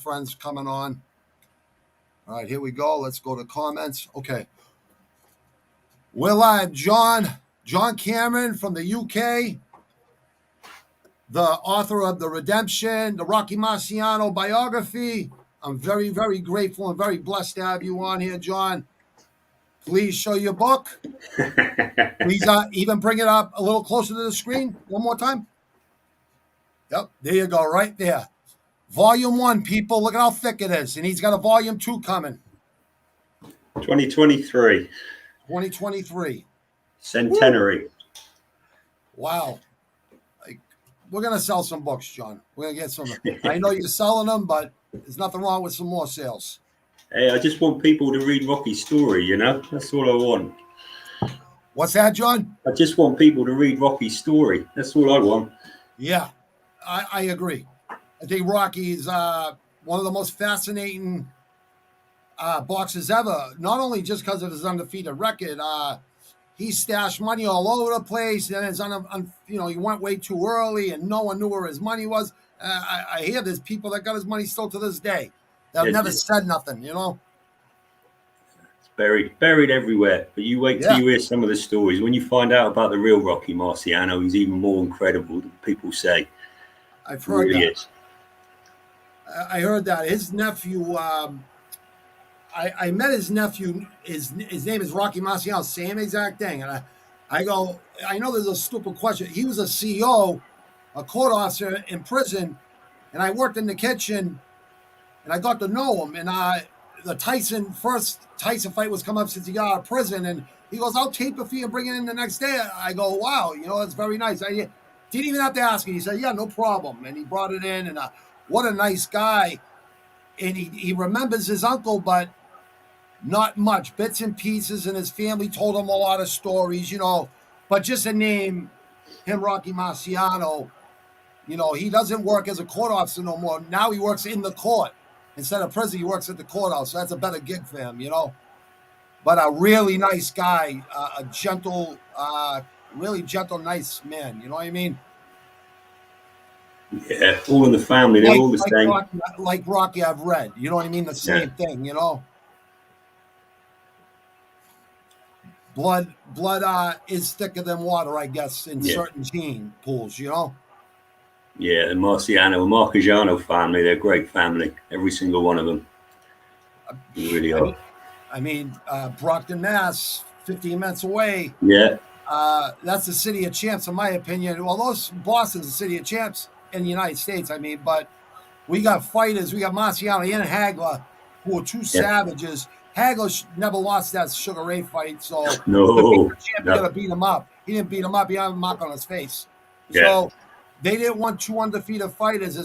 friends coming on. All right, here we go. Let's go to comments. Okay. We're live. John Cameron from the UK, the author of The Redemption, the Rocky Marciano biography. I'm very, very grateful and very blessed to have you on here, John. Please show your book. Please even bring it up a little closer to the screen one more time. Yep, there you go, right there. Volume 1, people. Look at how thick it is. And he's got a volume 2 coming. 2023. 2023. Centenary. Woo. Wow. We're going to sell some books, John. We're going to get some. I know you're selling them, but there's nothing wrong with some more sales. Hey, I just want people to read Rocky's story, you know? That's all I want. What's that, John? I just want people to read Rocky's story. That's all I want. Yeah, I agree. I think Rocky is one of the most fascinating boxers ever. Not only just because of his undefeated record, he stashed money all over the place, and he went way too early, and no one knew where his money was. I hear there's people that got his money still to this day that never said nothing. You know, it's buried everywhere. But you wait till you hear some of the stories. When you find out about the real Rocky Marciano, he's even more incredible than people say. I've heard really that. Is. I heard that his nephew. I met his nephew. His name is Rocky Marciano. Same exact thing. And I go. I know there's a stupid question. He was a CO, a court officer in prison, and I worked in the kitchen, and I got to know him. And the first Tyson fight was coming up since he got out of prison, and he goes, "I'll tape it for you and bring it in the next day." I go, "Wow, that's very nice." I didn't even have to ask him. He said, "Yeah, no problem," and he brought it in. And what a nice guy. And he remembers his uncle, but not much, bits and pieces, and his family told him a lot of stories, but just to name him Rocky Marciano, he doesn't work as a court officer no more. Now he works in the court. Instead of prison, he works at the courthouse, so that's a better gig for him, But a really nice guy, a gentle, really gentle, nice man, you know what I mean? Yeah, all in the family, they're all the same. Like Rocky, I've read, you know what I mean? The same thing, Blood is thicker than water, I guess, in certain gene pools, Yeah, the Marciano family, they're a great family. Every single one of them. They really are. I mean, Brockton, Mass, 15 minutes away. Yeah. That's the city of champs, in my opinion. Well, Boston's the city of champs in the United States, but we got fighters. We got Marciano and Hagler, who are two savages. Hagler never lost that Sugar Ray fight, so no, got to beat him up. He didn't beat him up. He had a mark on his face. Yeah. So they didn't want two undefeated fighters they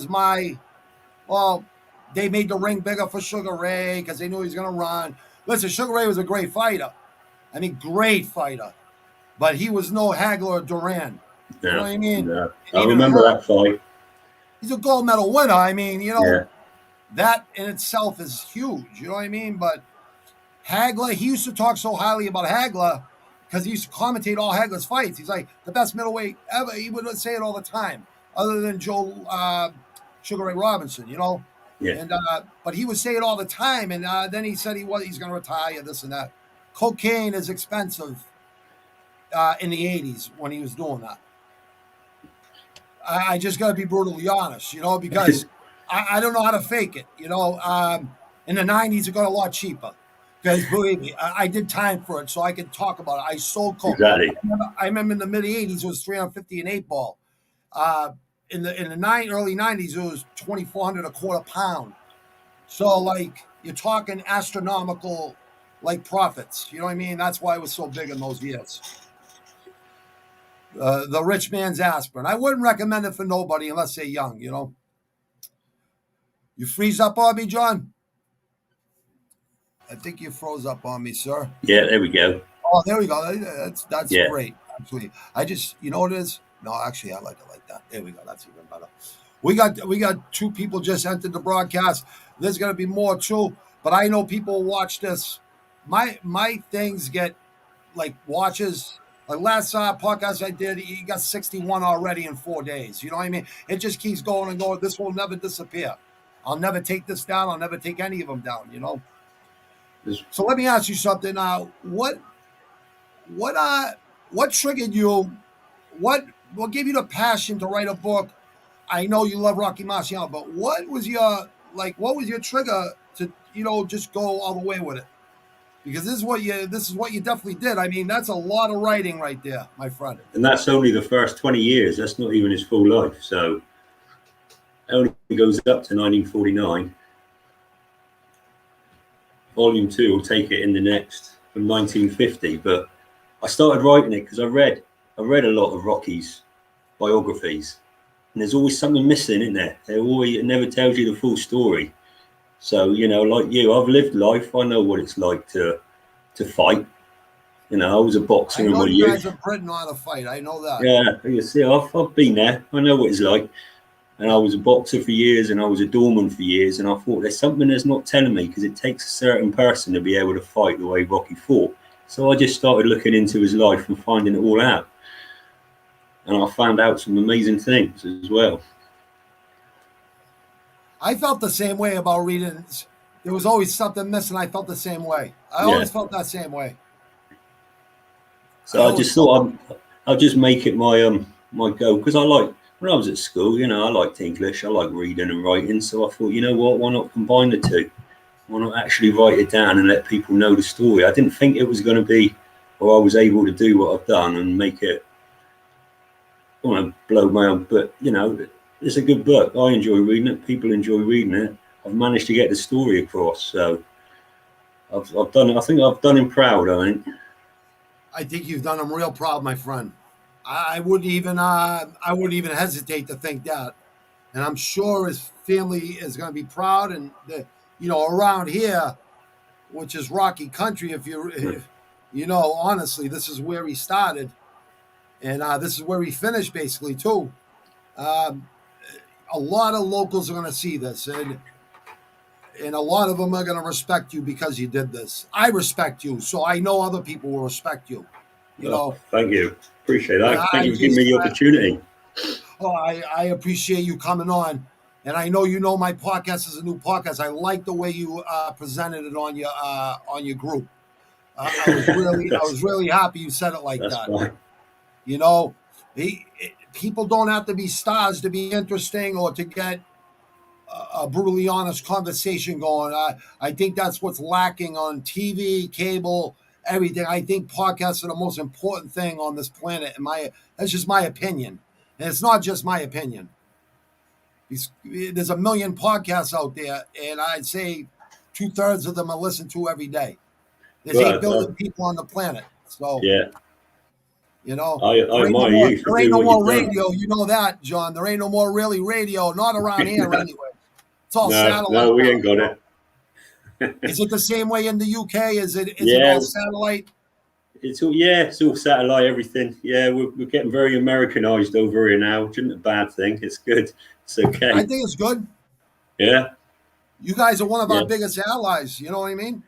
made the ring bigger for Sugar Ray because they knew he was going to run. Listen, Sugar Ray was a great fighter. Great fighter. But he was no Hagler or Duran. You know what I mean? Yeah. I remember that fight. He's a gold medal winner. That in itself is huge. You know what I mean? But Hagler, he used to talk so highly about Hagler because he used to commentate all Hagler's fights. He's like the best middleweight ever. He would say it all the time, other than Joe Sugar Ray Robinson, Yeah. And but he would say it all the time. And then he said he's going to retire, this and that. Cocaine is expensive in the 80s when he was doing that. I just got to be brutally honest, because I don't know how to fake it. In the 90s, it got a lot cheaper. Because believe me, I did time for it, so I could talk about it. I sold coke. Exactly. I remember in the mid 80s it was $350 an 8-ball. In the early 90s it was $2,400 a quarter pound. So you're talking astronomical profits. You know what I mean? That's why it was so big in those years. The rich man's aspirin. I wouldn't recommend it for nobody unless they're young. You freeze up on me, John? I think you froze up on me, sir. Yeah, there we go. Oh, there we go. That's great. Absolutely. I just, what it is? No, actually, I like it like that. There we go. That's even better. We got two people just entered the broadcast. There's going to be more too, but I know people watch this. My things get watches. Last podcast I did, he got 61 already in 4 days. You know what I mean? It just keeps going and going. This will never disappear. I'll never take this down. I'll never take any of them down. You know. There's- So let me ask you something. What what triggered you? What gave you the passion to write a book? I know you love Rocky Marciano, but what was your What was your trigger to just go all the way with it? Because this is what you definitely did. I mean, that's a lot of writing right there, my friend. and that's only the first 20 years. That's not even his full life. So it only goes up to 1949. Volume 2 will take it in the next from 1950. But I started writing it because I read a lot of Rocky's biographies, and there's always something missing in there. It never tells you the full story. So like you, I've lived life. I know what it's like to fight. I was a boxer I in know my you guys youth. have Britain on a fight. I know that. Yeah, you see, I've been there. I know what it's like. And I was a boxer for years, and I was a doorman for years. And I thought there's something that's not telling me, because it takes a certain person to be able to fight the way Rocky fought. So I just started looking into his life and finding it all out. And I found out some amazing things as well. I felt the same way about reading. There was always something missing. I felt the same way. I Yeah. always felt that same way. So I just thought I'll just make it my go, because when I was at school, I liked English, I liked reading and writing. So I thought, you know what, why not combine the two? Why not actually write it down and let people know the story? I didn't think it was going to be, or I was able to do what I've done and make it, I want to blow my own, but it's a good book. I enjoy reading it. People enjoy reading it. I've managed to get the story across. So I've done it. I think I've done him proud. I think you've done him real proud, my friend. I wouldn't even hesitate to think that. And I'm sure his family is going to be proud. And around here, which is Rocky country, honestly, this is where he started, and this is where he finished, basically too. Um, a lot of locals are going to see this, and a lot of them are going to respect you because you did this. I respect you, so I know other people will respect you. Thank you. Appreciate And that. Thank you for giving me the opportunity. I appreciate you coming on, and I know my podcast is a new podcast. I like the way you presented it on your group. I was really happy you said it like That's that. fine. People don't have to be stars to be interesting or to get a brutally honest conversation going. I think that's what's lacking on TV, cable, everything. I think podcasts are the most important thing on this planet. That's just my opinion, and it's not just my opinion. There's a million podcasts out there, and I'd say 2/3 of them are listened to every day. There's 8 billion people on the planet, so yeah, I there ain't no admire more. you for There ain't doing no what you've more done. radio. You know that, John. There ain't no more really radio. Not around here anyway. It's all satellite. No, we now, ain't got it. Is it the same way in the UK? Is it Yeah, all satellite? it's all satellite, everything. Yeah, we're getting very Americanized over here now, which isn't a bad thing. It's good. It's okay. I think it's good. Yeah. You guys are one of our Yeah. biggest allies. You know what I mean?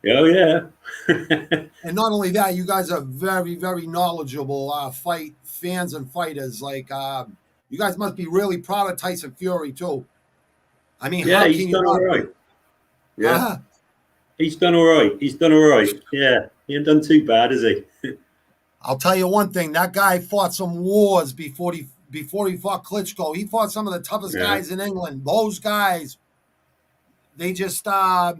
Oh yeah. And not only that, you guys are very, very knowledgeable fight fans and fighters. You guys must be really proud of Tyson Fury too. I mean, Yeah, how he's can you done all not right. be? Yeah, he's done all right. He's done all right. Yeah, he ain't done too bad, has he? I'll tell you one thing. That guy fought some wars before he fought Klitschko. He fought some of the toughest guys in England. Those guys, they just I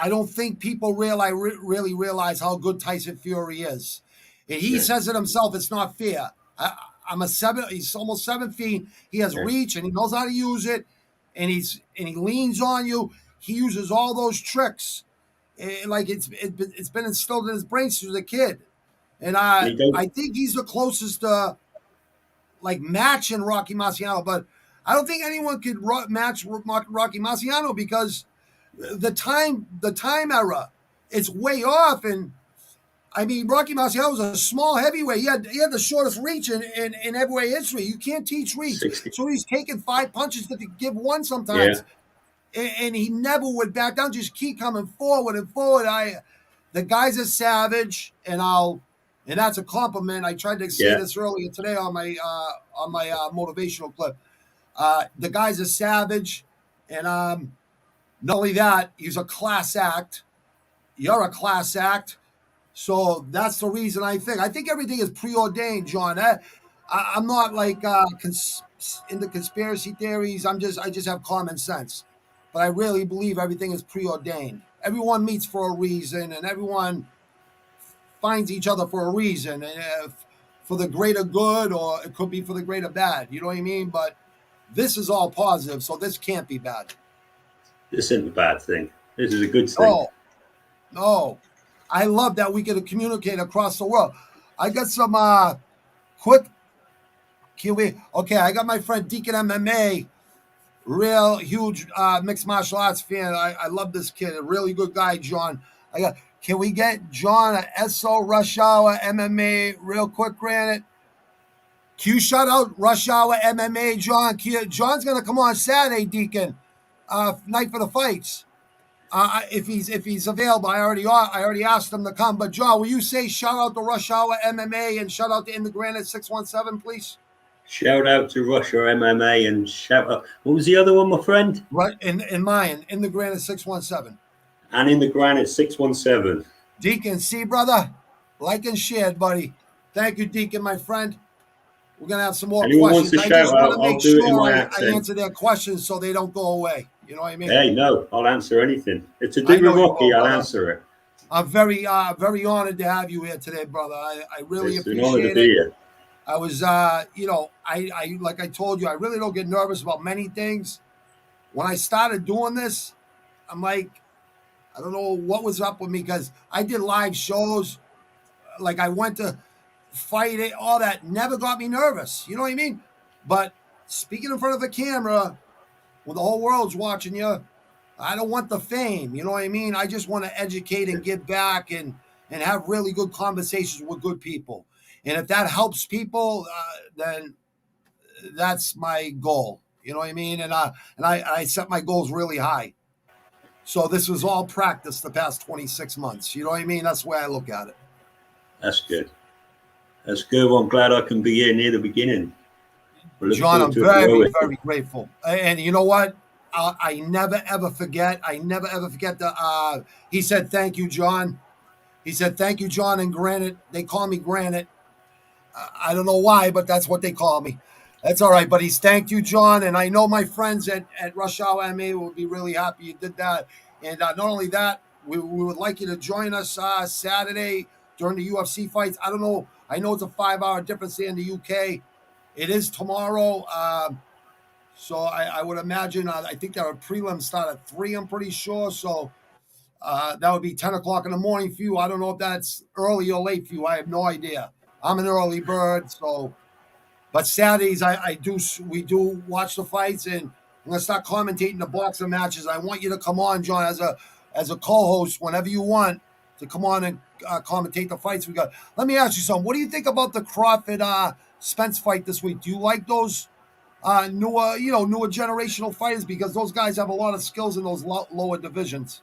don't think people really realize how good Tyson Fury is. And he says it himself. It's not fair. He's almost 7 feet. He has reach and he knows how to use it. And he leans on you. He uses all those tricks. It's been instilled in his brain since he was a kid. And I think he's the closest matching Rocky Marciano. But I don't think anyone could match Rocky Marciano because the time era, it's way off. And I mean, Rocky Marciano was a small heavyweight. He had the shortest reach in heavyweight history. You can't teach reach. 60. So he's taking 5 punches to give one sometimes. And he never would back down, just keep coming forward and forward. The guy's a savage, and that's a compliment. I tried to say this earlier today on my motivational clip. The guy's a savage, and not only that, he's a class act. You're a class act. So that's the reason I think. I think everything is preordained, John. I'm not like into conspiracy theories. I just have common sense, but I really believe everything is preordained. Everyone meets for a reason, and everyone finds each other for a reason, and for the greater good, or it could be for the greater bad. You know what I mean? But this is all positive, so this can't be bad. This isn't a bad thing. This is a good thing. Oh no, I love that we can communicate across the world. I got some quick QB. Okay, I got my friend Deacon MMA, real huge mixed martial arts fan. I love this kid, a really good guy, John. Can we get John a SO Rush Hour MMA real quick, Granite? Q shout out Rush Hour MMA, John. John's gonna come on Saturday, Deacon, night for the fights. If he's available, I already asked him to come. But John, will you say shout out to Rush Hour MMA and shout out to In the Granite 617, please? Shout out to Russia MMA and shout out. What was the other one, my friend? Right in mine, In the Granite 617. And In the Granite 617. Deacon, see, brother, like and shared, buddy. Thank you, Deacon, my friend. We're gonna have some more Anyone questions. wants to shout out, I'll do it in my I accent. answer their questions so they don't go away. You know what I mean? Hey, no, I'll answer anything. It's to do with Rocky, I'll answer it. I'm very honored to have you here today, brother. I really It's an appreciate honor to be here. I was, I like I told you, I really don't get nervous about many things. When I started doing this, I'm like, I don't know what was up with me, because I did live shows. Like I went to fight it, all that never got me nervous. You know what I mean? But speaking in front of a camera when the whole world's watching you, I don't want the fame. You know what I mean? I just want to educate and give back and have really good conversations with good people. And if that helps people, then that's my goal. You know what I mean? And I set my goals really high. So this was all practice the past 26 months. You know what I mean? That's the way I look at it. That's good. That's good. Well, I'm glad I can be here near the beginning. John, I'm very, very grateful. And you know what? I never, ever forget. I never, ever forget he said, thank you, John. He said, thank you, John, and Granite. They call me Granite. I don't know why, but that's what they call me. That's all right. But he's thanked you, John. And I know my friends at Rush Hour MMA will be really happy you did that. And not only that, we would like you to join us Saturday during the UFC fights. I don't know. I know it's a 5-hour difference here in the UK. It is tomorrow. So I would imagine, I think our prelims start at 3, I'm pretty sure. So that would be 10 o'clock in the morning for you. I don't know if that's early or late for you. I have no idea. I'm an early bird. So, but Saturdays, we do watch the fights, and I'm going to start commentating the boxing matches. I want you to come on, John, as a co-host whenever you want to come on and commentate the fights we got. Let me ask you something. What do you think about the Crawford Spence fight this week? Do you like those newer generational fighters, because those guys have a lot of skills in those lower divisions?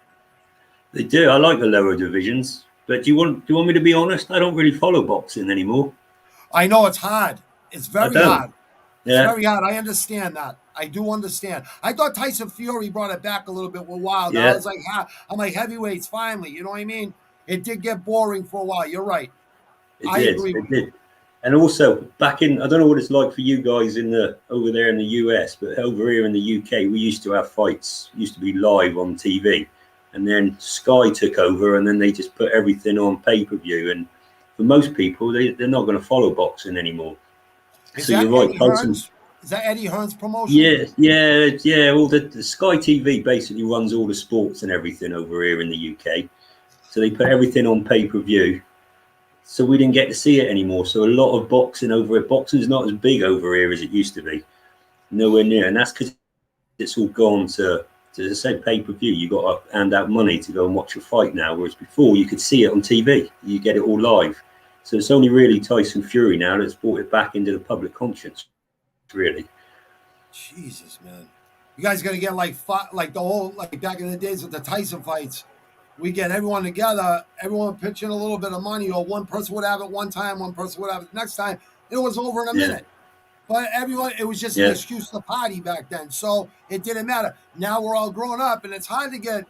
They do. I like the lower divisions. But do you want me to be honest? I don't really follow boxing anymore. I know it's hard. It's very hard. Yeah. It's very hard. I understand that. I do understand. I thought Tyson Fury brought it back a little bit with Wild. Yeah. I was like, I'm like, heavyweights finally. You know what I mean? It did get boring for a while. You're right. I agree. It did. And also back in, I don't know what it's like for you guys over there in the US, but over here in the UK, we used to have fights. Used to be live on TV. And then Sky took over, and then they just put everything on pay-per-view. And for most people, they're not going to follow boxing anymore. So you're right. Is that Eddie Hearn's promotion? Yeah. Well, the Sky TV basically runs all the sports and everything over here in the UK. So they put everything on pay-per-view. So we didn't get to see it anymore. So a lot of boxing over here. Boxing's not as big over here as it used to be. Nowhere near. And that's because it's all gone to say pay-per-view. You got to hand out money to go and watch a fight now, whereas before you could see it on TV. You get it all live. So it's only really Tyson Fury now that's brought it back into the public conscience, really. Jesus, man. You guys got to get like the whole, like back in the days with the Tyson fights. We get everyone together, everyone pitching a little bit of money, or one person would have it one time, one person would have it the next time. It was over in a minute. But everyone, it was just an excuse to party back then. So it didn't matter. Now we're all grown up, and it's hard to get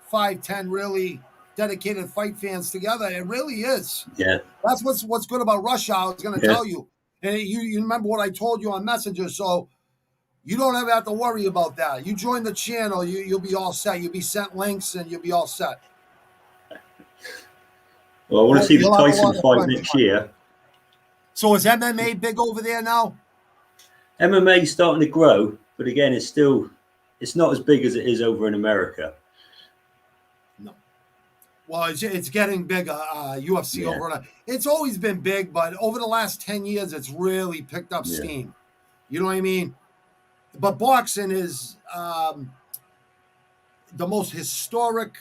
5, 10 really dedicated fight fans together. It really is. Yeah. That's what's good about Rush Hour. I was going to Yeah. tell you. And you remember what I told you on Messenger, so you don't ever have to worry about that. You join the channel, you'll be all set. You'll be sent links, and you'll be all set. Well, I want to see the You'll have a Tyson lot of fight fun, next John. year. So is MMA big over there now? MMA is starting to grow, but again, it's not as big as it is over in America. No. Well, it's getting bigger. UFC over. It's always been big, but over the last 10 years, it's really picked up steam. You know what I mean? But boxing is the most historic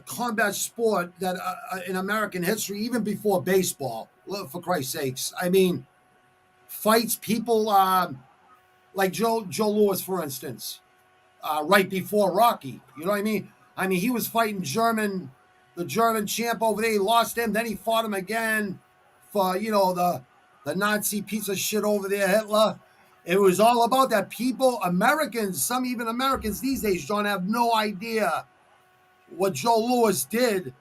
combat sport that in American history, even before baseball, for Christ's sakes. I mean, fights people like Joe Louis, for instance, right before Rocky. You know what I mean? I mean, he was fighting the German champ over there. He lost him. Then he fought him again for, the Nazi piece of shit over there, Hitler. It was all about that. People, Americans, some even Americans these days, John, have no idea what Joe Louis did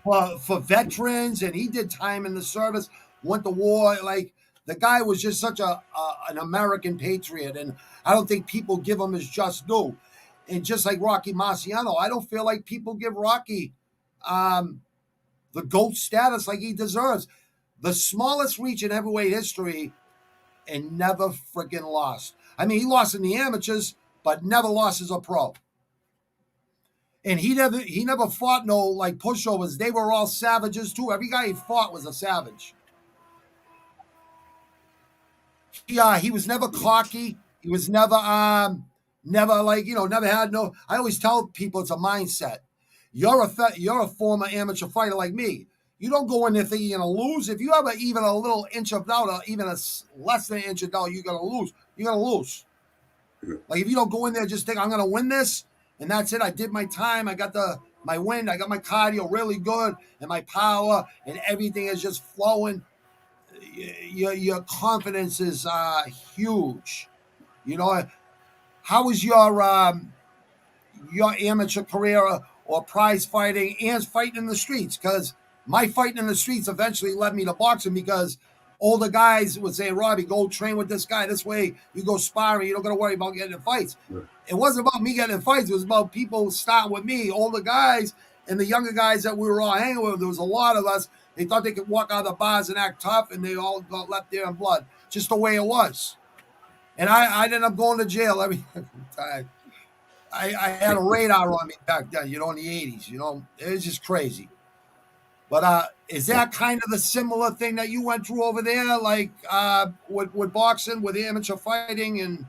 for veterans, and he did time in the service, went to war. Like, the guy was just such an American patriot, and I don't think people give him his just due. And just like Rocky Marciano, I don't feel like people give Rocky the GOAT status like he deserves. The smallest reach in heavyweight history and never freaking lost. I mean, he lost in the amateurs, but never lost as a pro. And he never fought no like pushovers. They were all savages too. Every guy he fought was a savage. He was never cocky. He was never never had no. I always tell people it's a mindset. You're a former amateur fighter like me. You don't go in there thinking you're gonna lose. If you have even a little inch of doubt, or even less than an inch of doubt, you're gonna lose. You're gonna lose. Like, if you don't go in there just think I'm gonna win this and that's it. I did my time. I got my wind. I got my cardio really good, and my power, and everything is just flowing. Your confidence is huge. You know, how was your amateur career or prize fighting and fighting in the streets? Because my fighting in the streets eventually led me to boxing, because older guys would say, Robbie, go train with this guy. This way you go sparring. You don't got to worry about getting in fights. It wasn't about me getting in fights. It was about people starting with me, older guys, and the younger guys that we were all hanging with. There was a lot of us. They thought they could walk out of the bars and act tough, and they all got left there in blood, just the way it was. And I ended up going to jail every time. I had a radar on me back then, in the 80s. It was just crazy. But is that kind of the similar thing that you went through over there, like with boxing, with amateur fighting? And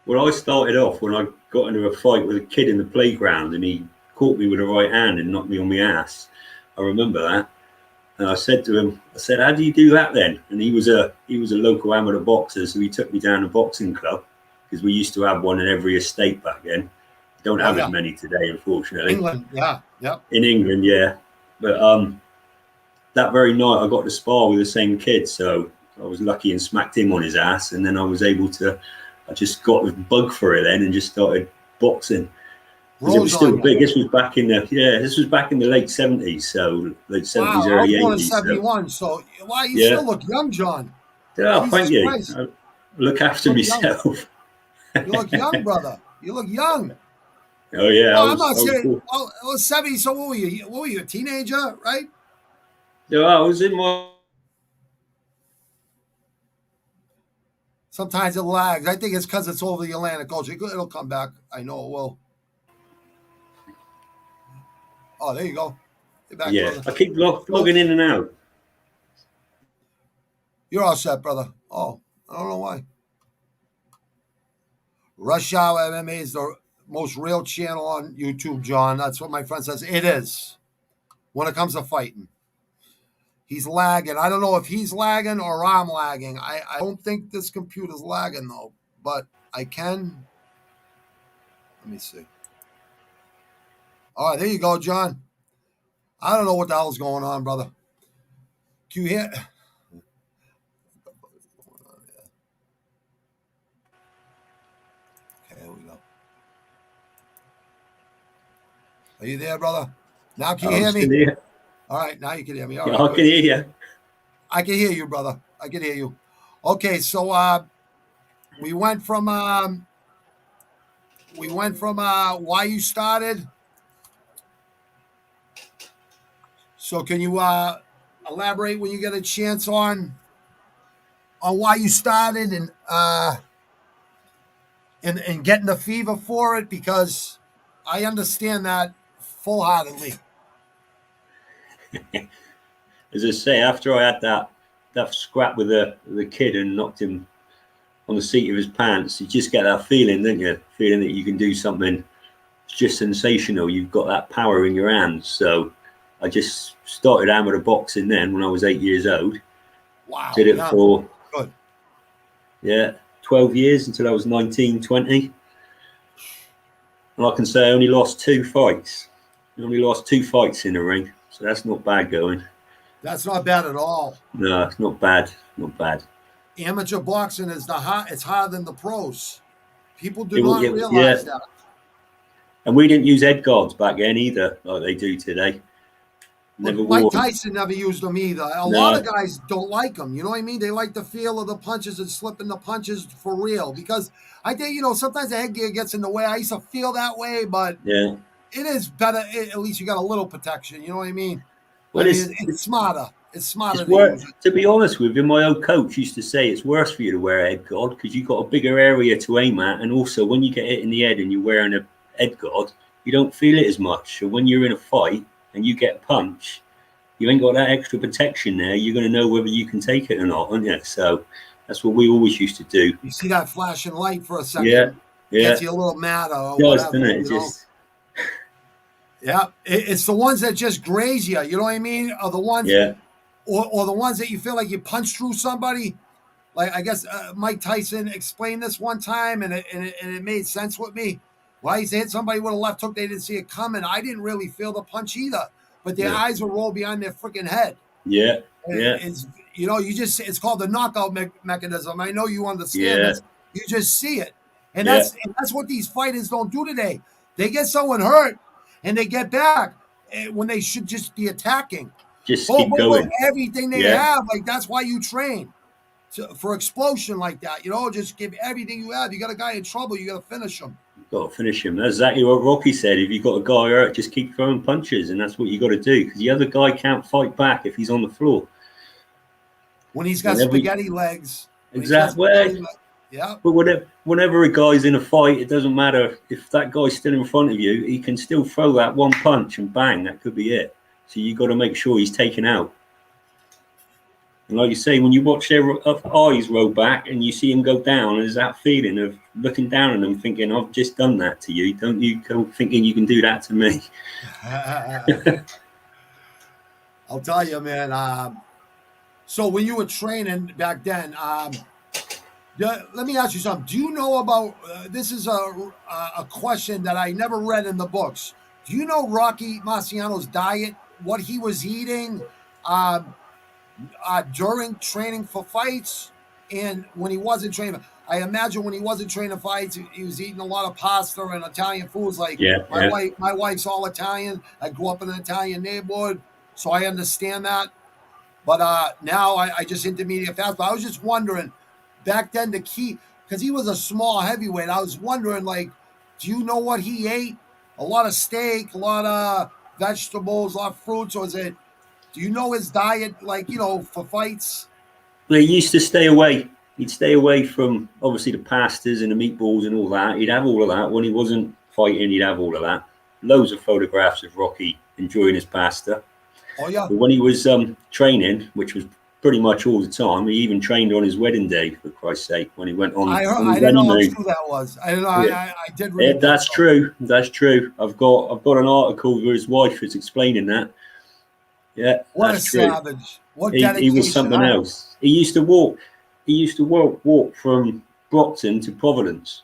well, I started off when I got into a fight with a kid in the playground, and he caught me with a right hand and knocked me on my ass. I remember that. And I said to him, how do you do that then? And he was a local amateur boxer, so he took me down to a boxing club, because we used to have one in every estate back then. Don't have as many today, unfortunately. England, yeah. In England, yeah. But that very night I got to spar with the same kid, so I was lucky and smacked him on his ass, and then I just got the bug for it then and just started boxing. Because it was still big. This was back in the late 70s, so late 70s, early 80s. I was born in 71, so you still look young, John. Yeah, thank you. I look after myself. You look young, brother. You look young. Oh yeah, I'm not saying. I was 70. So what were you? What were you, a teenager, right? Yeah, I was in my. Sometimes it lags. I think it's because it's over the Atlantic Ocean. It'll come back. I know it will. Oh, there you go. You're back, brother. I keep logging in and out. You're all set, brother. Oh, I don't know why. Rush Hour MMA is the most real channel on YouTube, John. That's what my friend says. It is. When it comes to fighting. He's lagging. I don't know if he's lagging or I'm lagging. I don't think this computer's lagging, though. But I can. Let me see. All right, there you go, John. I don't know what the hell's going on, brother. Can you hear? Are you there, brother? Now can you I'm hear still me? here. All right, now you can hear me. All Yeah, right, I good. can hear you. I can hear you, brother. I can hear you. Okay, so we went from why you started. So can you elaborate when you get a chance on why you started and getting the fever for it? Because I understand that full heartedly. As I say, after I had that scrap with the kid and knocked him on the seat of his pants, you just get that feeling, don't you? Feeling that you can do something just sensational. You've got that power in your hands. So I just started amateur boxing then when I was 8 years old. Wow, Did it yeah, for good. 12 years until I was 19, 20. And I can say I only lost 2 fights. I only lost 2 fights in the ring. So that's not bad going. That's not bad at all. No, it's not bad. Not bad. Amateur boxing is it's harder than the pros. People do It, not yeah. realize that. And we didn't use head guards back then either, like they do today. But Never Mike wore them. Tyson never used them either. A lot of No, guys don't like them. You know what I mean? They like the feel of the punches and slipping the punches for real. Because I think, sometimes the headgear gets in the way. I used to feel that way, but yeah. it is better. At least you got a little protection. You know what I mean? Well, It's smarter. It's smarter it's to use worse. it. To be honest with you, my old coach used to say it's worse for you to wear a head guard because you've got a bigger area to aim at, and also when you get hit in the head and you're wearing a head guard, you don't feel it as much. So when you're in a fight and you get punched, you ain't got that extra protection there. You're going to know whether you can take it or not, aren't you? So that's what we always used to do. You see that flashing light for a Yeah, second, yeah. gets you a little madder or It does, whatever, doesn't it? It just Yeah, it's the ones that just graze you. You know what I mean? Or the ones, yeah, or the ones that you feel like you punch through somebody. Like I guess Mike Tyson explained this one time, and it made sense with me. When I used to hit somebody with a left hook, they didn't see it coming. I didn't really feel the punch either, but their yeah, eyes would roll behind their freaking head. yeah, yeah, It's it's called the knockout mechanism. I know you understand yeah, this. You just see it, and yeah. that's what these fighters don't do today. They get someone hurt, and they get back when they should just be attacking. Just Boom, keep boom, boom, going. everything they Yeah. have. Like that's why you train for explosion like that. Just give everything you have. You got a guy in trouble, you got to finish him. Got to finish him. That's exactly what Rocky said. If you've got a guy hurt, just keep throwing punches, and that's what you got to do because the other guy can't fight back if he's on the floor. When he's got Whenever, spaghetti legs. When he's got exactly. spaghetti legs. Yeah. But whenever a guy's in a fight, it doesn't matter if that guy's still in front of you. He can still throw that one punch, and bang, that could be it. So you got to make sure he's taken out. And like you say, when you watch their eyes roll back and you see him go down, there's that feeling of looking down on them, thinking, "I've just done that to you. Don't you go thinking you can do that to me?" I'll tell you, man. So when you were training back then, let me ask you something. Do you know about this? Is a question that I never read in the books. Do you know Rocky Marciano's diet? What he was eating during training for fights, and when he wasn't training? I imagine when he wasn't training fights, he was eating a lot of pasta and Italian foods. Like Yeah, my yeah. wife's all Italian. I grew up in an Italian neighborhood, so I understand that. But now I just intermediate fast. But I was just wondering, back then the key, because he was a small heavyweight. I was wondering, like, do you know what he ate? A lot of steak, a lot of vegetables, a lot of fruits, or is it? Do you know his diet, like for fights? Well, he used to stay away. He'd stay away from obviously the pastas and the meatballs and all that. He'd have all of that when he wasn't fighting. He'd have all of that. Loads of photographs of Rocky enjoying his pasta. Oh yeah. But when he was training, which was pretty much all the time, he even trained on his wedding day, for Christ's sake, when he went on I his didn't know how honeymoon. true that was. I didn't know. Yeah. I did read That's true. That's true. I've got an article where his wife is explaining that. Yeah, What a that's true. savage! What He dedication! was something else. He used to walk. He used to walk from Brockton to Providence.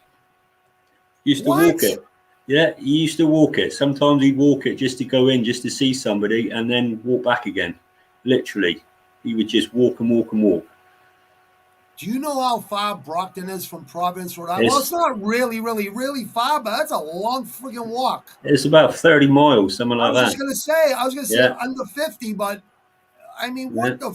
Used to walk it. Yeah, he used to walk it. Sometimes he'd walk it just to go in, just to see somebody, and then walk back again. Literally, he would just walk and walk and walk. Do you know how far Brockton is from Providence, Rhode Island? Well, it's not really, really, really far, but that's a long friggin' walk. It's about 30 miles, something like I was that. just gonna say Yeah. under 50, but I mean, Yeah. what the?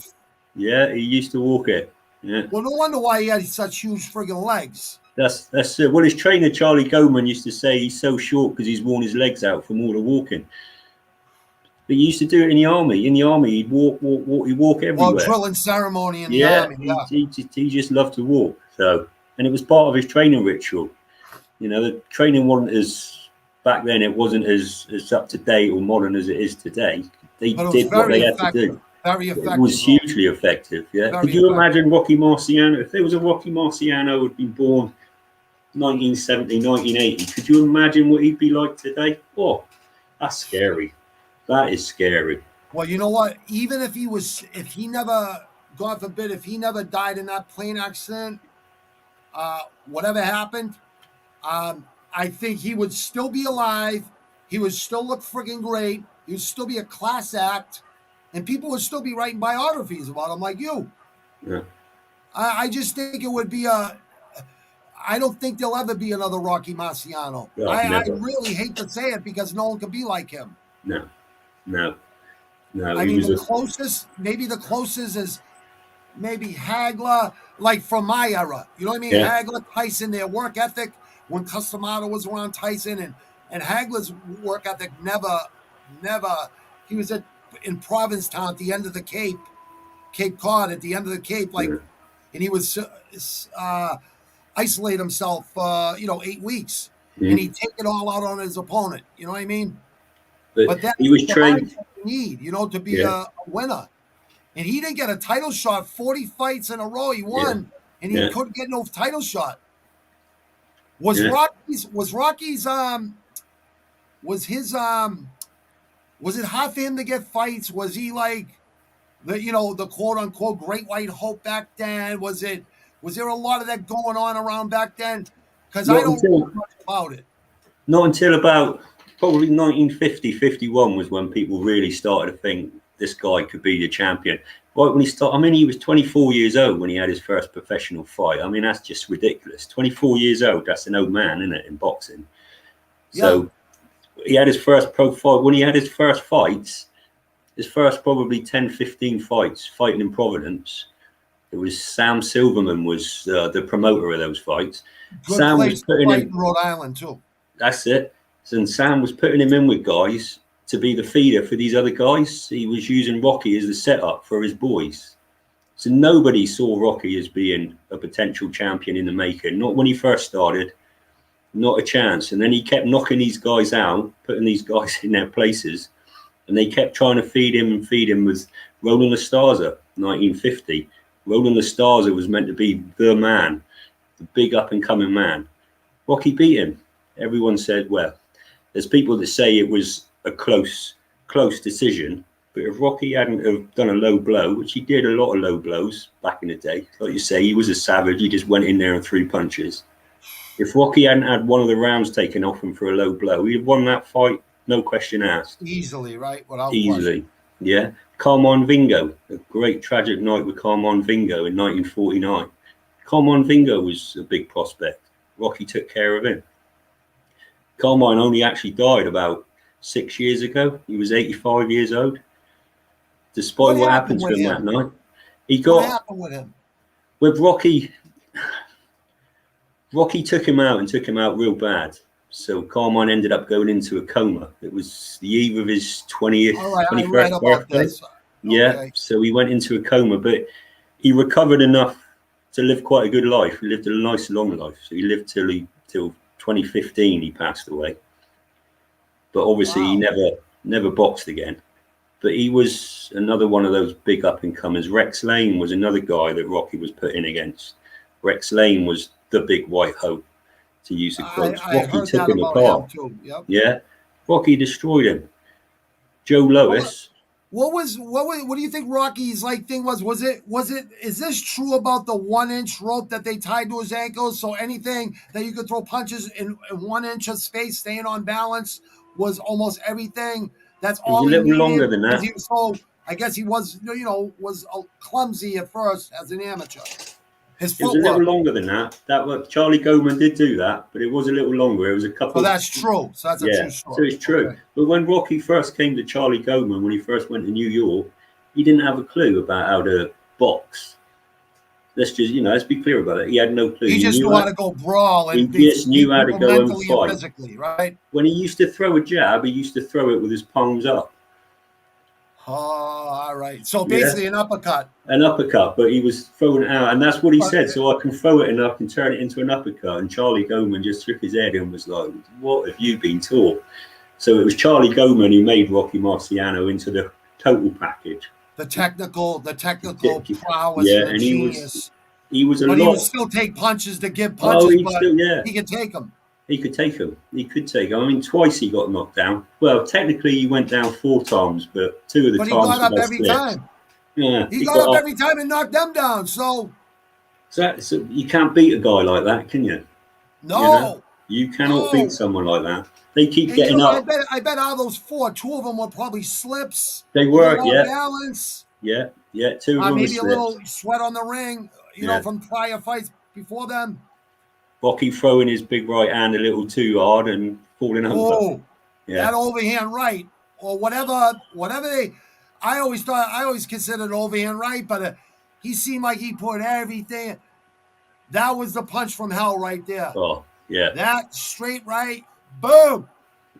Yeah, he used to walk it. Yeah. Well, no wonder why he had such huge friggin' legs. That's well, his trainer Charlie Goman used to say he's so short because he's worn his legs out from all the walking. But he used to do it in the army. In the army, he'd walk. He'd walk Well, everywhere. drill and ceremony in the Yeah, army. he, Yeah. he just loved to walk. So, and it was part of his training ritual. You know, the training wasn't as back then. It wasn't as up to date or modern as it is today. They But it was did what very they had to effective. do. Very It effective. was hugely effective. Yeah. Very Could you effective. imagine Rocky Marciano? If there was a Rocky Marciano who had been born 1970, 1980, could you imagine what he'd be like today? Oh, that's scary. That is scary. Well, you know what? Even if he never, God forbid, if he never died in that plane accident, whatever happened, I think he would still be alive. He would still look friggin' great. He would still be a class act, and people would still be writing biographies about him like you. Yeah. I just think it would be a. I don't think there'll ever be another Rocky Marciano. Oh, I never. really hate to say it because no one can be like him. No. I He mean, was the closest is maybe Hagler, like from my era. You know what I mean? Yeah. Hagler, Tyson, their work ethic when Customato was around Tyson, and Hagler's work ethic never. He was in Provincetown at the end of the Cape Cod at the end of the Cape, like, Yeah. and he was isolate himself, 8 weeks, Mm. and he'd take it all out on his opponent. You know what I mean? But that's he was the trained. mindset you need, to be Yeah. a winner. And he didn't get a title shot 40 fights in a row. He won, and he Yeah. couldn't get no title shot. Was Yeah. Rocky's was it hard for him to get fights? Was he like the quote unquote great white hope back then? Was there a lot of that going on around back then? Because I don't know much about it. Not until about probably 1950, 51 was when people really started to think this guy could be the champion. Right when he started, I mean, he was 24 years old when he had his first professional fight. I mean, that's just ridiculous. 24 years old, that's an old man, isn't it, in boxing? So he had his first pro fight. When he had his first fights, his first probably 10, 15 fights fighting in Providence, it was Sam Silverman was the promoter of those fights. Good Sam place was putting to fight in in Rhode Island too. That's it. And Sam was putting him in with guys to be the feeder for these other guys. He was using Rocky as the setup for his boys. So nobody saw Rocky as being a potential champion in the making. Not when he first started. Not a chance. And then he kept knocking these guys out, putting these guys in their places. And they kept trying to feed him with Roland Estarza, 1950. Roland Estarza was meant to be the man, the big up-and-coming man. Rocky beat him. Everyone said, well, there's people that say it was a close decision. But if Rocky hadn't have done a low blow, which he did a lot of low blows back in the day, like you say, he was a savage. He just went in there and threw punches. If Rocky hadn't had one of the rounds taken off him for a low blow, he'd have won that fight, no question asked. Easily, right? Without Easily, question. yeah. Carmen Vingo, a great tragic night with Carmen Vingo in 1949. Carmen Vingo was a big prospect. Rocky took care of him. Carmine only actually died about 6 years ago. He was 85 years old. Despite what happened to him that night, what happened with him? With Rocky took him out real bad. So Carmine ended up going into a coma. It was the eve of his 21st birthday. Yeah, so he went into a coma, but he recovered enough to live quite a good life. He lived a nice long life. So he lived till 2015 he passed away. But obviously he never boxed again. But he was another one of those big up and comers. Rex Lane was another guy that Rocky was put in against. Rex Lane was the big white hope, to use the quotes. Rocky took him apart. Yep. Yeah. Rocky destroyed him. Joe Louis. What do you think Rocky's thing was? Is this true about the 1 inch rope that they tied to his ankles? So anything that you could throw punches in 1 inch of space, staying on balance, was almost everything. That's all he needed. It was a little longer than that. I guess he was, was clumsy at first as an amateur. His It was a little footwork. longer than that. Charlie Goldman did do that, but it was a little longer. It was a couple. So that's true. So that's a Yeah, true so story. it's true. Okay. But when Rocky first came to Charlie Goldman, when he first went to New York, he didn't have a clue about how to box. Let's be clear about it. He had no clue. He just knew how to go brawl He and just knew beat how to people go and mentally and fight. physically, right? When he used to throw a jab, he used to throw it with his palms up. Oh, all right. So Yeah. basically an uppercut. An uppercut, but he was throwing it out, and that's what he said. So I can throw it and I can turn it into an uppercut. And Charlie Goldman just shook his head and was like, "What have you been taught?" So it was Charlie Goldman who made Rocky Marciano into the total package. The technical prowess Yeah, and the and genius. he was a But lot. he would still take punches to give punches, he'd but still, yeah. he could take them. He could take him. He could take him. I mean, twice he got knocked down. Well, technically he went down 4 times, but 2 of the But times he got up were by every slips. time. Yeah, He got up every time and knocked them down. So you can't beat a guy like that, can you? no, you cannot beat someone like that. They keep and getting up. I bet out of those 4, 2 of them were probably slips. They were, yeah. Balance. Yeah, 2 of them were Maybe slips. a little sweat on the ring, you know, from prior fights before them. Rocky throwing his big right hand a little too hard and falling over. Oh, that overhand right or whatever they. I always considered overhand right, but he seemed like he put everything. That was the punch from hell right there. Oh, yeah. That straight right, boom.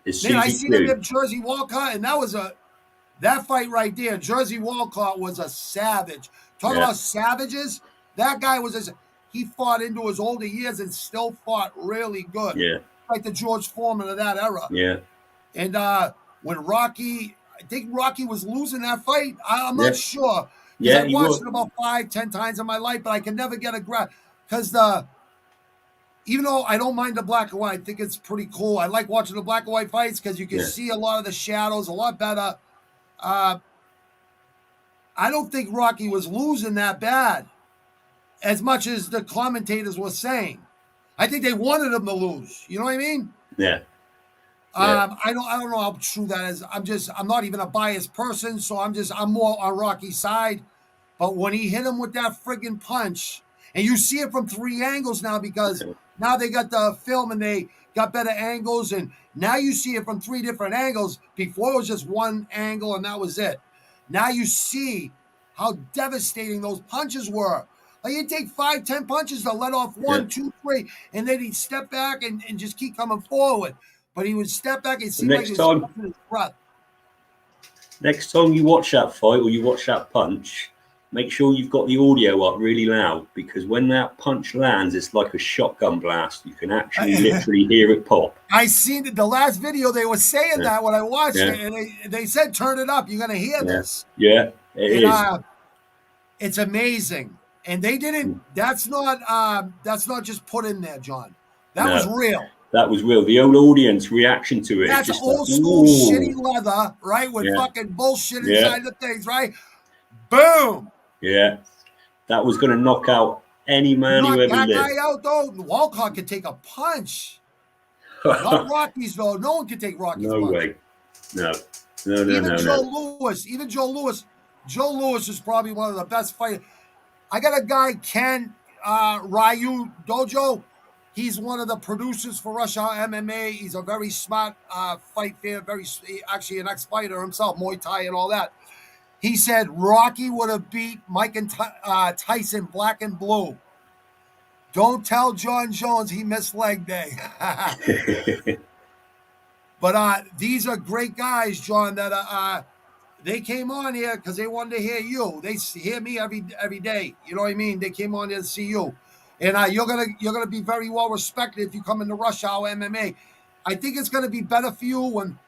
Man, I seen him in Jersey Walcott, and that fight right there. Jersey Walcott was a savage. Talk about savages. That guy he fought into his older years and still fought really good. Yeah. Like the George Foreman of that era. Yeah. And when I think Rocky was losing that fight. I'm not sure. Yeah, I watched it about 5-10 times in my life, but I can never get a grasp. Because even though I don't mind the black and white, I think it's pretty cool. I like watching the black and white fights because you can see a lot of the shadows a lot better. I don't think Rocky was losing that bad as much as the commentators were saying. I think they wanted him to lose. You know what I mean? Yeah. I don't know how true that is. I'm not even a biased person, so I'm more on Rocky's side. But when he hit him with that friggin' punch, and you see it from 3 angles now because now they got the film and they got better angles, and now you see it from 3 different angles. Before it was just 1 angle and that was it. Now you see how devastating those punches were. Like he'd take 5-10 punches to let off 1, 2, 3, and then he'd step back and just keep coming forward. But he would step back and seem like he was holding his breath. Next time you watch that fight or you watch that punch, make sure you've got the audio up really loud because when that punch lands, it's like a shotgun blast. You can actually literally hear it pop. I seen the last video. They were saying that when I watched it, and they said, "Turn it up. You're gonna hear this." Yeah, it is. It's amazing, and they didn't. That's not just put in there, John. That was real. That was real. The old audience reaction to it. That's just old school shitty leather, right? With fucking bullshit inside the things, right? Boom. Yeah. That was going to knock out any man who ever lived. Knock that guy out, though. Walcott could take a punch. Not Rocky's, though. No one could take Rocky's punch. No way. No. Even Joe Louis. Joe Louis is probably one of the best fighters. I got a guy, Ken Ryu Dojo. He's one of the producers for Rush Hour MMA. He's a very smart fight fan, actually an ex-fighter himself, Muay Thai and all that. He said Rocky would have beat Mike and Tyson black and blue. Don't tell John Jones he missed leg day. But these are great guys, John, that they came on here because they wanted to hear you. They hear me every day. You know what I mean? They came on here to see you. And you're gonna be very well respected if you come into Rush Hour MMA. I think it's gonna be better for you when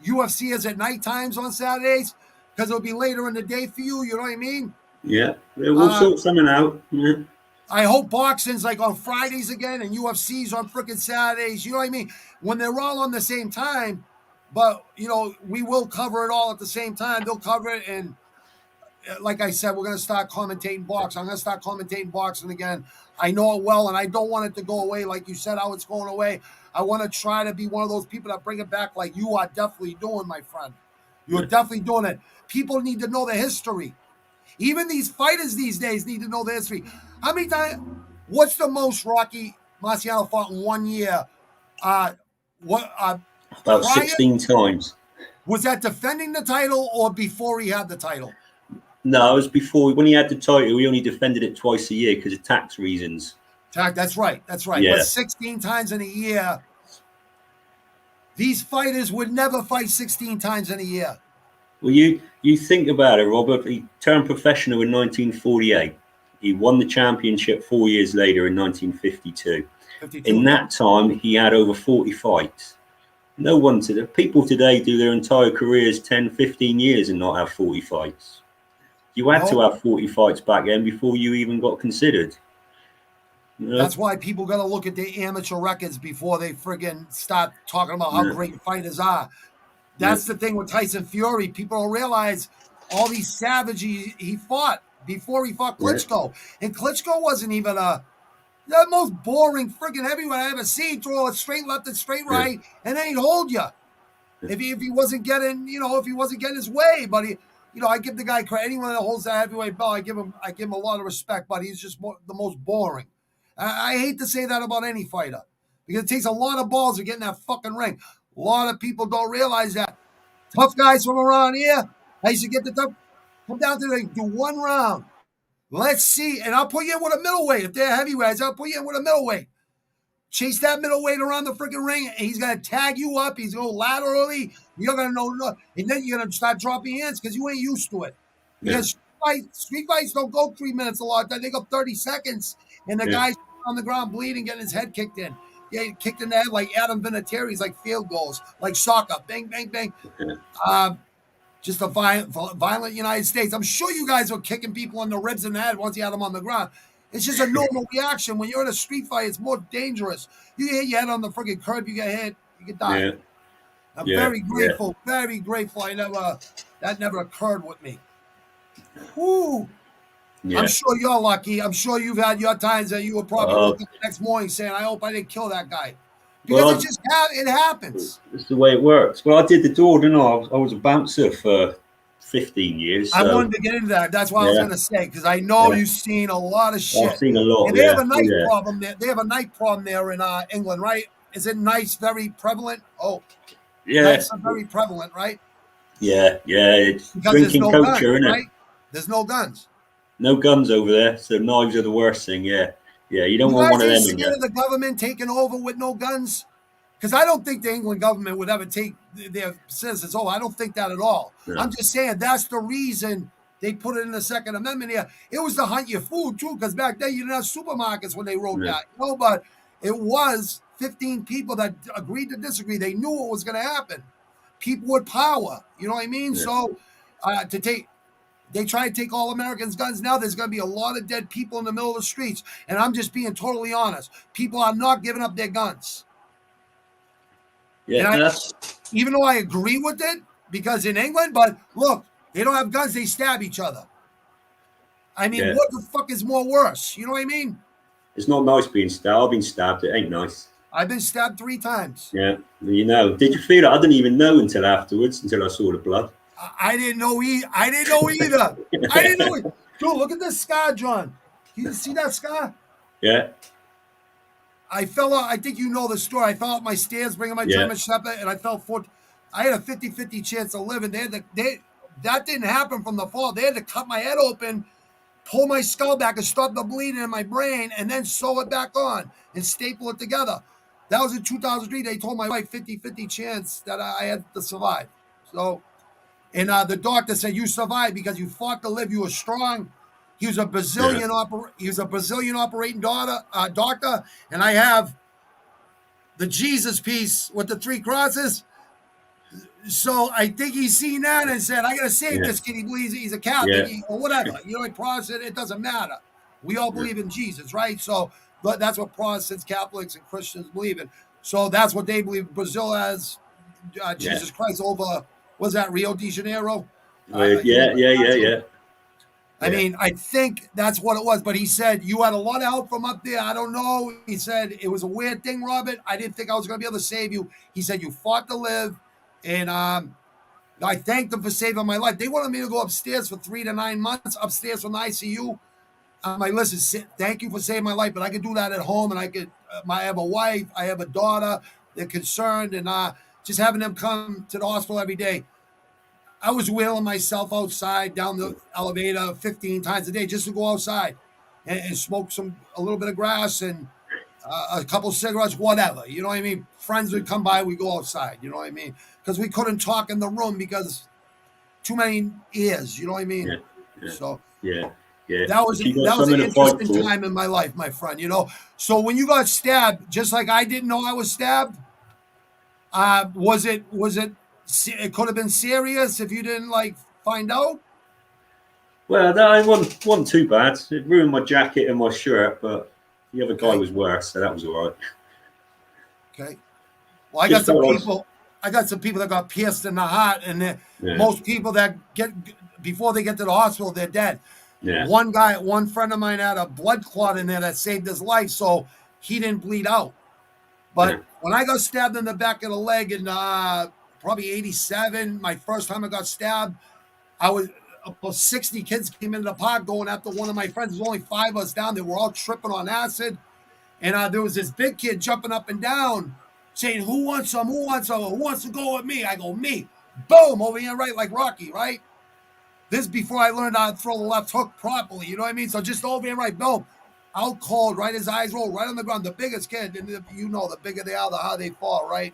UFC is at night times on Saturdays because it'll be later in the day for you. You know what I mean? Yeah, we'll sort something out. Yeah. I hope boxing's like on Fridays again and UFC's on freaking Saturdays. You know what I mean? When they're all on the same time, but we will cover it all at the same time. They'll cover it, and like I said, we're gonna start commentating boxing. I'm gonna start commentating boxing again. I know it well, and I don't want it to go away like you said how it's going away. I want to try to be one of those people that bring it back like you are definitely doing, my friend. You're definitely doing it. People need to know the history. Even these fighters these days need to know the history. How many times What's the most Rocky Marciano fought in 1 year? What About prior 16 times. was that defending the title or before he had the title? No, it was before, when he had the title, he only defended it twice a year because of tax reasons. That's right. That's right. Yeah. But 16 times in a year, these fighters would never fight 16 times in a year. Well, you think about it, Robert. He turned professional in 1948. He won the championship 4 years later in 1952. 52, In yeah. that time, he had over 40 fights. No one today, people today do their entire careers 10, 15 years and not have 40 fights. You had to have 40 fights back then before you even got considered. You know? That's why people got to look at the amateur records before they friggin' start talking about how great fighters are. That's the thing with Tyson Fury. People don't realize all these savages he fought before he fought Klitschko. And Klitschko wasn't even the most boring friggin' heavyweight I ever seen. Throw it straight left and straight right, and then he'd hold you. If he wasn't getting, if he wasn't getting his way. But I give the guy credit. Anyone that holds that heavyweight belt, I give him a lot of respect. But he's just the most boring. I hate to say that about any fighter because it takes a lot of balls to get in that fucking ring. A lot of people don't realize that. Tough guys from around here, I used to get the tough. Come down to the do one round. Let's see, and I'll put you in with a middleweight. If they're heavyweights, I'll put you in with a middleweight. Chase that middleweight around the freaking ring, and he's gonna tag you up. He's gonna go laterally. You're gonna know, and then you're gonna start dropping hands because you ain't used to it. Because street fights don't go 3 minutes a lot of time. They go 30 seconds, and the guy's on the ground bleeding, getting his head kicked in. Yeah, kicked in the head like Adam Vinatieri's, like field goals, like soccer, bang, bang, bang. Just a violent United States. I'm sure you guys were kicking people in the ribs and the head once you had them on the ground. It's just a normal reaction. When you're in a street fight, it's more dangerous. You hit your head on the freaking curb, you get hit, you can die. Yeah. I'm very grateful, very grateful. That never occurred with me. Whoo. Yeah. I'm sure you're lucky. I'm sure you've had your times that you were probably woke up the next morning saying, I hope I didn't kill that guy. Because it happens. It's the way it works. Well, I did the door, didn't I? I was a bouncer for 15 years. So. I wanted to get into that. That's what I was going to say, because I know you've seen a lot of shit. I've seen a lot. And they have a night problem there. They have a night problem there in England, right? Is it nights very prevalent? Oh, yeah. Nights are very prevalent, right? Yeah. It's because drinking there's no culture, guns, isn't right? it? There's no guns. No guns over there, so knives are the worst thing. Yeah. You don't want one of them in there. The government taking over with no guns? Because I don't think the England government would ever take their citizens over. I don't think that at all. No. I'm just saying that's the reason they put it in the Second Amendment here. It was to hunt your food, too, because back then you didn't have supermarkets when they wrote that. But it was 15 people that agreed to disagree. They knew what was going to happen. People with power. You know what I mean? Yeah. So they try to take all Americans' guns. Now there's going to be a lot of dead people in the middle of the streets. And I'm just being totally honest. People are not giving up their guns. Yeah, even though I agree with it, because in England, but look, they don't have guns, they stab each other. I mean, what the fuck is more worse? You know what I mean? It's not nice being stabbed. I've been stabbed. It ain't nice. I've been stabbed 3 times. Yeah, Did you feel it? I didn't even know until afterwards, until I saw the blood. I didn't know either. I didn't know either. Dude, look at this scar, John. Can you see that scar? Yeah. I fell out. I think you know the story. I fell out my stairs bringing my German Shepherd, and I fell I had a 50-50 chance of living. That didn't happen from the fall. They had to cut my head open, pull my skull back, and stop the bleeding in my brain, and then sew it back on and staple it together. That was in 2003. They told my wife 50-50 chance that I had to survive. So, and the doctor said, you survived because you fought to live. You were strong. He was a Brazilian operating doctor, and I have the Jesus piece with the 3 crosses. So I think he's seen that and said, I got to save this kid. He believes he's a Catholic or whatever. Like Protestant, it doesn't matter. We all believe in Jesus, right? So that's what Protestants, Catholics, and Christians believe in. So that's what they believe. Brazil has Jesus Christ over, was that Rio de Janeiro? Yeah. I mean, I think that's what it was. But he said, you had a lot of help from up there. I don't know. He said, it was a weird thing, Robert. I didn't think I was going to be able to save you. He said, you fought to live. And I thanked them for saving my life. They wanted me to go upstairs for 3 to 9 months, upstairs from the ICU. I'm like, listen, thank you for saving my life, but I could do that at home, and I have a wife, I have a daughter, they're concerned, and just having them come to the hospital every day. I was wheeling myself outside down the elevator 15 times a day just to go outside and smoke a little bit of grass and a couple cigarettes, whatever. You know what I mean? Friends would come by, we go outside. You know what I mean? Because we couldn't talk in the room because too many ears. You know what I Yeah, mean? yeah, So yeah, yeah. that was If you got that was an something to fight interesting for, time in my life, my friend. You know. So when you got stabbed, just like I didn't know I was stabbed, was it? It could have been serious if you didn't like find out. well, that wasn't too bad. It ruined my jacket and my shirt, but the other guy Okay. was worse, so that was all right. Okay. Well, I got Just some felt like, people. I got some people that got pierced in the heart, and yeah, most people that get before they get to the hospital, they're dead. yeah, One friend of mine had a blood clot in there that saved his life, so he didn't bleed out. yeah, But when I got stabbed in the back of the leg in probably '87, my first time I got stabbed, I was about 60 kids came into the park going after one of my friends. There's only 5 of us down there. We're all tripping on acid. And there was this big kid jumping up and down saying, "Who wants some? Who wants some? Who wants to go with me?" I go, "Me." Boom, over here, right, like Rocky, right? This before I learned how to throw the left hook properly. You know what I mean? So just over here, right, boom. Out cold, right? His eyes roll right on the ground. The biggest kid, and the bigger they are, the harder they fall, right?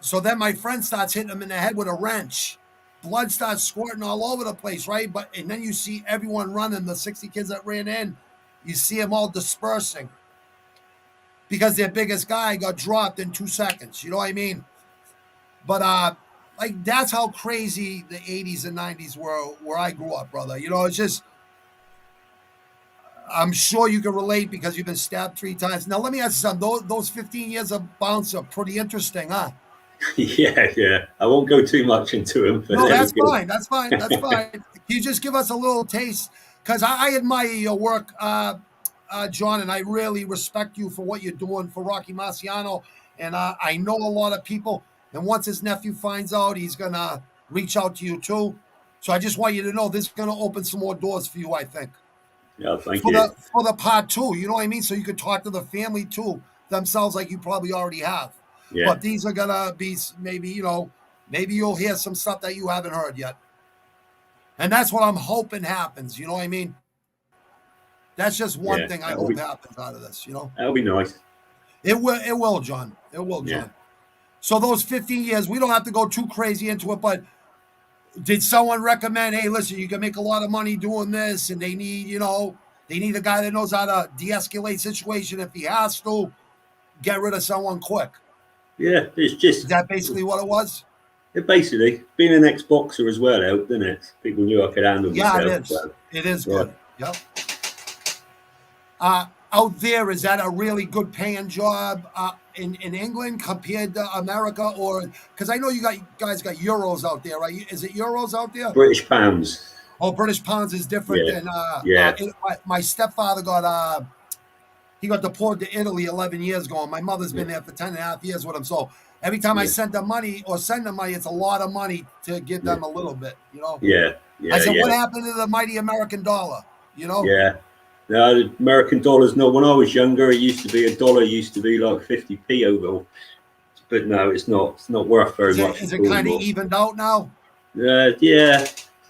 So then my friend starts hitting him in the head with a wrench. Blood starts squirting all over the place, right? And then you see everyone running, the 60 kids that ran in, you see them all dispersing because their biggest guy got dropped in 2 seconds. You know what I mean? But like that's how crazy the 80s and 90s were where I grew up, brother. You know, it's just I'm sure you can relate because you've been stabbed 3 times. Now let me ask you something. Those 15 years of bounce are pretty interesting, huh? yeah, yeah. I won't go too much into him, but No, there we that's go. fine. That's fine. That's fine. Can you just give us a little taste? Because I admire your work, John, and I really respect you for what you're doing for Rocky Marciano. And I know a lot of people. And once his nephew finds out, he's going to reach out to you too. So I just want you to know this is going to open some more doors for you, I think, Yeah, thank for you. the part two. You know what I mean? So you could talk to the family too themselves like you probably already have. Yeah, But these are going to be maybe, maybe you'll hear some stuff that you haven't heard yet. And that's what I'm hoping happens. You know what I mean? That's just one yeah. thing I hope happens out of this. That'll be nice. It will, John. It will, Yeah. John. So those 15 years, we don't have to go too crazy into it, but did someone recommend, hey, listen, you can make a lot of money doing this, and they need a guy that knows how to de-escalate situation if he has to get rid of someone quick. Yeah, it's Is just that basically what it was? basically being an ex-boxer as well helped, didn't it? People knew I could handle Yeah, it myself. is. So, It is yeah. good. Yep. Out there, is that a really good paying job in England compared to America? Or because I know guys got euros out there, right? Is it euros out there? British pounds. Oh, British pounds is different Yeah, than yeah, my stepfather he got deported to Italy 11 years ago. And my mother's been there for 10 and a half years with him. So every time I yeah, send them money, it's a lot of money to give yeah, them a little bit. yeah, I yeah, said, what yeah, happened to the mighty American dollar? yeah. No, the American dollar's not. When I was younger, it used to be $1 used to be like 50p over, but no, it's not. It's not worth very much Is at it all kind of anymore. evened out now? Yeah,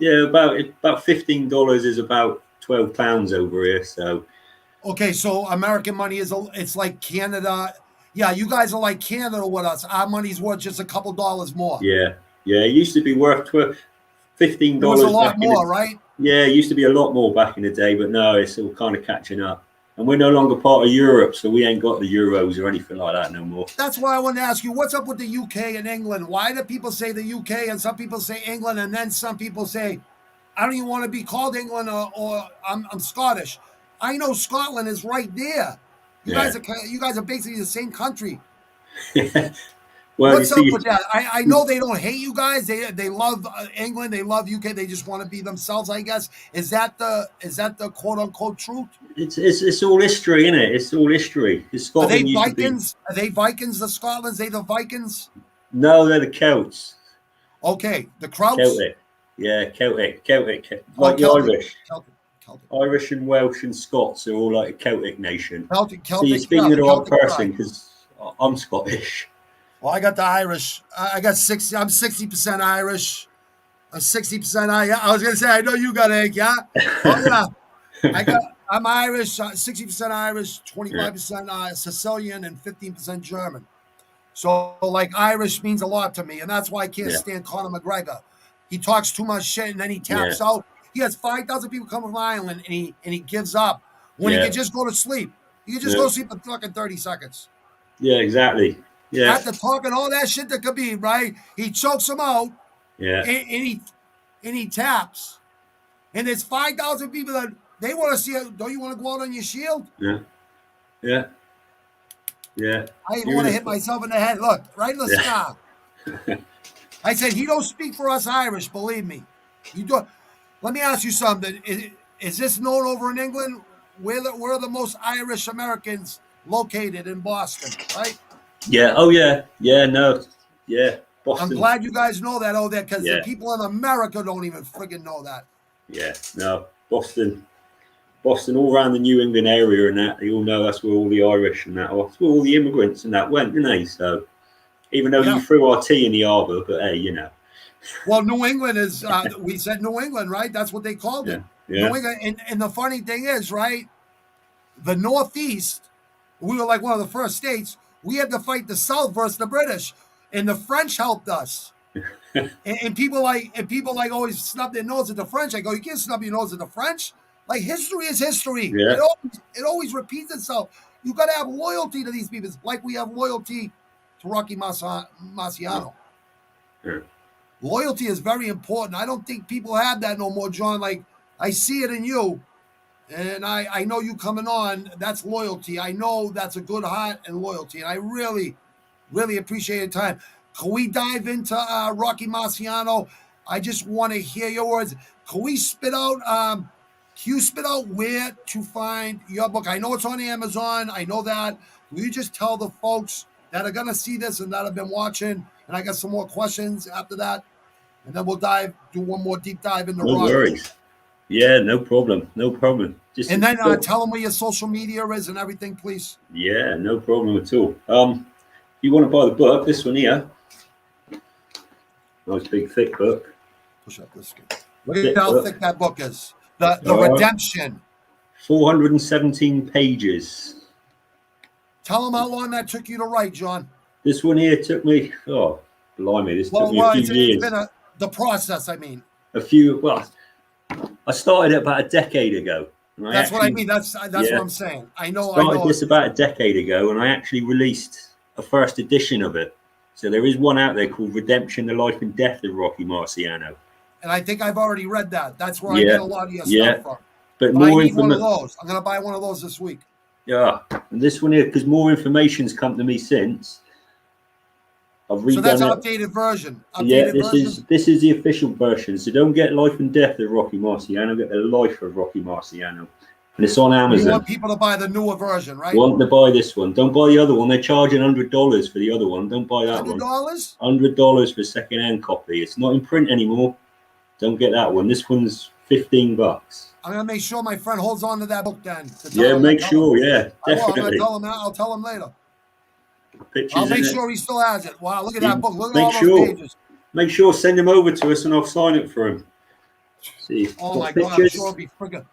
yeah. About $15 is about £12 over here. So Okay, so American money it's like Canada. Yeah, you guys are like Canada with us. Our money's worth just a couple dollars more. yeah, yeah. It used to be worth fifteen It was a dollars lot back in the. more, right? Yeah, it used to be a lot more back in the day, but no, it's all kind of catching up. And we're no longer part of Europe, so we ain't got the euros or anything like that no more. That's why I wanted to ask you, what's up with the UK and England? Why do people say the UK and some people say England, and then some people say, I don't even want to be called England or I'm Scottish. I know Scotland is right there. You Yeah. guys are basically the same country. Well, you What's up see, with that? I know they don't hate you guys. They love England. They love UK. They just want to be themselves, I guess. Is that the quote unquote truth? it's all history, isn't it? It's all history. Are they Scotland used to be. Vikings? Are they Vikings? The Scotlands? They the Vikings? No, they're the Celts. Okay, the Krauts. Celtic. Yeah, Celtic. Oh, Like the Irish. Celtic. Irish and Welsh and Scots are all like a Celtic nation. Celtic, So you're speaking yeah, to the right Celtic person pride. because I'm Scottish. Well, I got the Irish. I got 60. I'm 60% Irish. I'm 60% I was gonna say I know you got egg, yeah. Oh yeah. I'm Irish, 60% Irish, 25% Sicilian, and 15% German. So like Irish means a lot to me, and that's why I can't Yeah. stand Conor McGregor. He talks too much shit and then he taps Yeah. out. He has 5,000 people coming from Ireland and he gives up when he Yeah. could just go to sleep. He could just Yeah. go to sleep in fucking 30 seconds. Yeah, exactly. Yeah. After talking all that shit to Khabib, right? He chokes him out Yeah. and he taps. And there's 5,000 people that they want to see it. Don't you want to go out on your shield? Yeah. Yeah. Yeah. I even want to hit myself in the head. Look, right in the Yeah. scar. I said, he don't speak for us Irish, believe me. You do. Let me ask you something. Is this known over in England? Where are the most Irish Americans located in Boston, right? Yeah. Oh yeah. Yeah. No. Yeah. I'm Boston. glad you guys know that over there because Yeah. the people in America don't even friggin' know that. Yeah. No. Boston, all around the New England area and that, they all know that's where all the Irish and that, that's where all the immigrants and that went, didn't they? So, even though you threw our tea in the arbor, but hey, you know. Well, New England is, we said New England, right? That's what they called it. Yeah. New England. And the funny thing is, right? The Northeast, we were like one of the first states. We had to fight the South versus the British, and the French helped us. and people like always snub their nose at the French. I go, you can't snub your nose at the French. Like history is history. Yeah. It always repeats itself. You got to have loyalty to these people, like we have loyalty to Rocky Marciano. Yeah. Loyalty is very important. I don't think people have that no more, John. Like I see it in you. And I know you coming on, that's loyalty. I know that's a good heart and loyalty. And I really, really appreciate your time. Can we dive into Rocky Marciano? I just want to hear your words. Can we spit out, can you spit out where to find your book? I know it's on Amazon. I know that. Will you just tell the folks that are going to see this and that have been watching? And I got some more questions after that. And then we'll do one more deep dive into No Rocky. worries. Yeah, no problem. No problem. Just and then tell them where your social media is and everything, please. Yeah, no problem at all. You want to buy the book, this one here. Nice big thick book. Push up this. Look at how thick that book is. The Redemption. 417 pages. Tell them how long that took you to write, John. This one here took me, blimey, took me a few years. It's been the process, I mean. I started it about a decade ago. That's what I mean. That's what I'm saying. I know. This about a decade ago, and I actually released a first edition of it. So there is one out there called Redemption: The Life and Death of Rocky Marciano. And I think I've already read that. That's where I get a lot of your stuff from. But I need one of those. I'm going to buy one of those this week. Yeah, and this one here, because more information's come to me since. I've redone so that's an updated version. This is the official version. So don't get Life and Death of Rocky Marciano. Get the Life of Rocky Marciano, and it's on Amazon. You want people to buy the newer version, right? Want to buy this one? Don't buy the other one. They're charging $100 for the other one. Don't buy that one. $100? $100 for a second-hand copy. It's not in print anymore. Don't get that one. This one's $15. I'm gonna make sure my friend holds on to that book then. Make sure. Yeah, definitely. I'll tell him later. Pictures I'll make sure he still has it. Wow, look at that book. Look at all those pages. Make sure, send him over to us and I'll sign it for him. See, oh my God, I'm sure it'll be friggin'.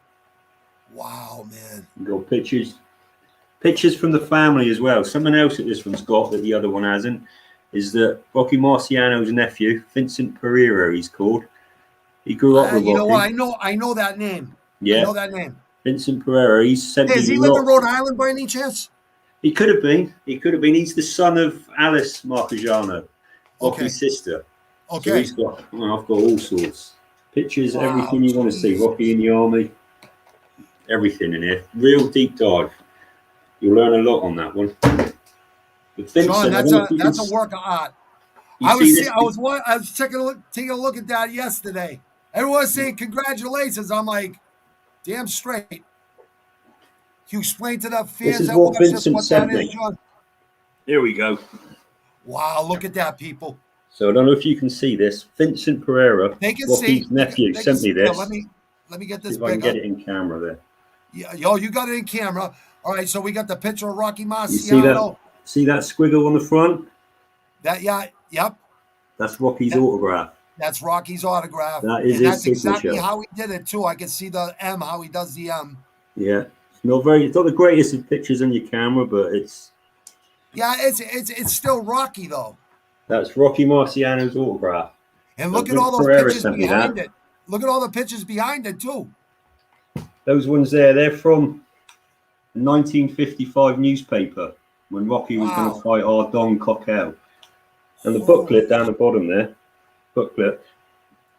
Wow, man. You've got pictures from the family as well. Something else that this one's got that the other one hasn't is that Rocky Marciano's nephew, Vincent Pereira, he's called. He grew up with Rocky. You know what? I know that name. Yeah. I know that name. Vincent Pereira. He's sent me. Does he live in Rhode Island by any chance? He could have been. He's the son of Alice Marciano, Rocky's sister. Okay. So he's got. I've got all sorts. Pictures, everything you want to see. Rocky in the army. Everything in here. Real deep dive. You'll learn a lot on that one. But Vincent, John, that's a work of art. I was taking a look at that yesterday. Everyone's saying congratulations. I'm like, damn straight. Can you explain to the fans this is what Vincent sent me. John? Here we go. Wow, look at that, people. So I don't know if you can see this. Vincent Pereira, they can Rocky's nephew, sent me this. Let me get See this if I can bigger. get it in camera there. Yeah, yo, you got it in camera. All right, so we got the picture of Rocky You see that? Marciano. See that squiggle on the front? Yep. That's Rocky's autograph. That's Rocky's autograph. That is And his that's exactly signature. how he did it, too. I can see the M, how he does the M. Yeah. It's not the greatest of pictures on your camera, but it's. Yeah, it's still Rocky, though. That's Rocky Marciano's autograph. And So look at all Vic those Pereira pictures sent me behind that. it. Look at all the pictures behind it, too. Those ones there, they're from the 1955 newspaper when Rocky was going to Wow. fight our Don Cockell. And the Holy booklet down the bottom there,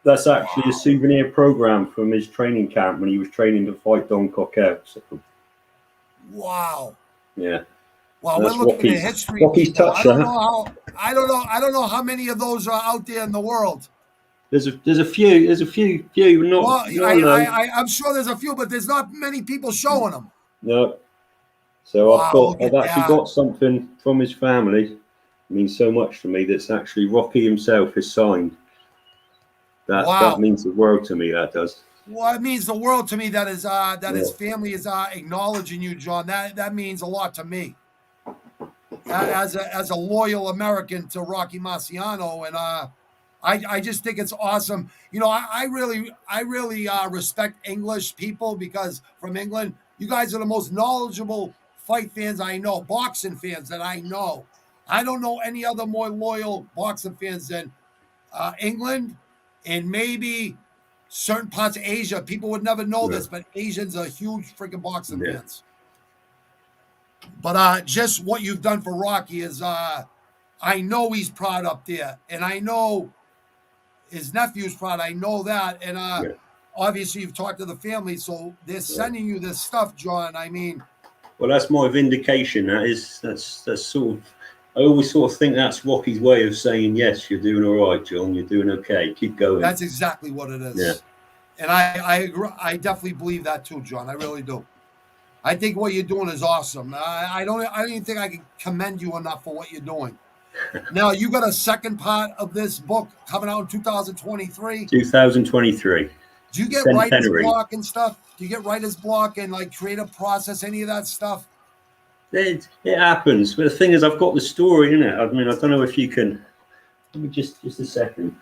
that's actually a souvenir program from his training camp when he was training to fight Don Cockell. So, wow. yeah. Well, we're That's looking at history, Rocky's people. touch. I don't know how many of those are out there in the world. There's a few, Well, not loads. I'm sure there's a few, but there's not many people showing them. No. So Wow, look at I've actually that. got something from his family. It means so much to me. That's actually Rocky himself has signed. That means the world to me. That does. Well, it means the world to me that his Yeah. family is acknowledging you, John. That means a lot to me. As a loyal American to Rocky Marciano, and I just think it's awesome. You know, I really respect English people because from England, you guys are the most knowledgeable fight fans I know, boxing fans that I know. I don't know any other more loyal boxing fans than England and maybe certain parts of Asia. People would never know this, but Asians are huge freaking boxing fans. But just what you've done for Rocky is, I know he's proud up there, and I know his nephew's proud. I know that, and obviously you've talked to the family, so they're sending you this stuff, John. I mean, well, that's my vindication. That's sort of. I always sort of think that's Rocky's way of saying, yes, you're doing all right, John. You're doing okay. Keep going. That's exactly what it is. Yeah. And I agree. I definitely believe that too, John. I really do. I think what you're doing is awesome. I don't even think I can commend you enough for what you're doing. Now, you got a second part of this book coming out in 2023. 2023. Do you get writer's block and stuff? Do you get writer's block and like creative process, any of that stuff? It happens. But the thing is, I've got the story in it. I mean, I don't know if you can. Let me just a second.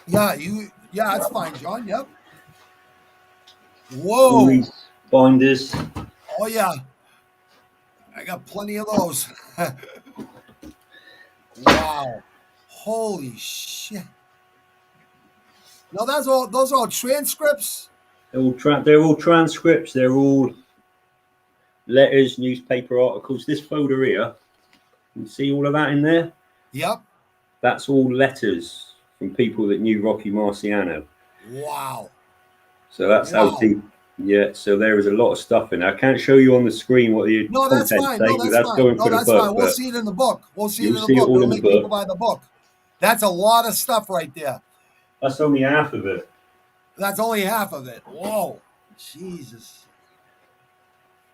Yeah, that's fine, John. Yep. Whoa. All these binders. Oh yeah, I got plenty of those. Wow, holy shit! No, those are all transcripts. They're all transcripts. They're all letters, newspaper articles. This folder here, you see all of that in there? Yep. That's all letters from people that knew Rocky Marciano. Wow. So that's how deep. Yeah, so there is a lot of stuff in there. I can't show you on the screen what the content say, but that's going for the book. Fine. We'll see it in the book. We'll see it in the book. We'll make people buy the book. That's a lot of stuff right there. That's only half of it. That's only half of it. Whoa. Jesus.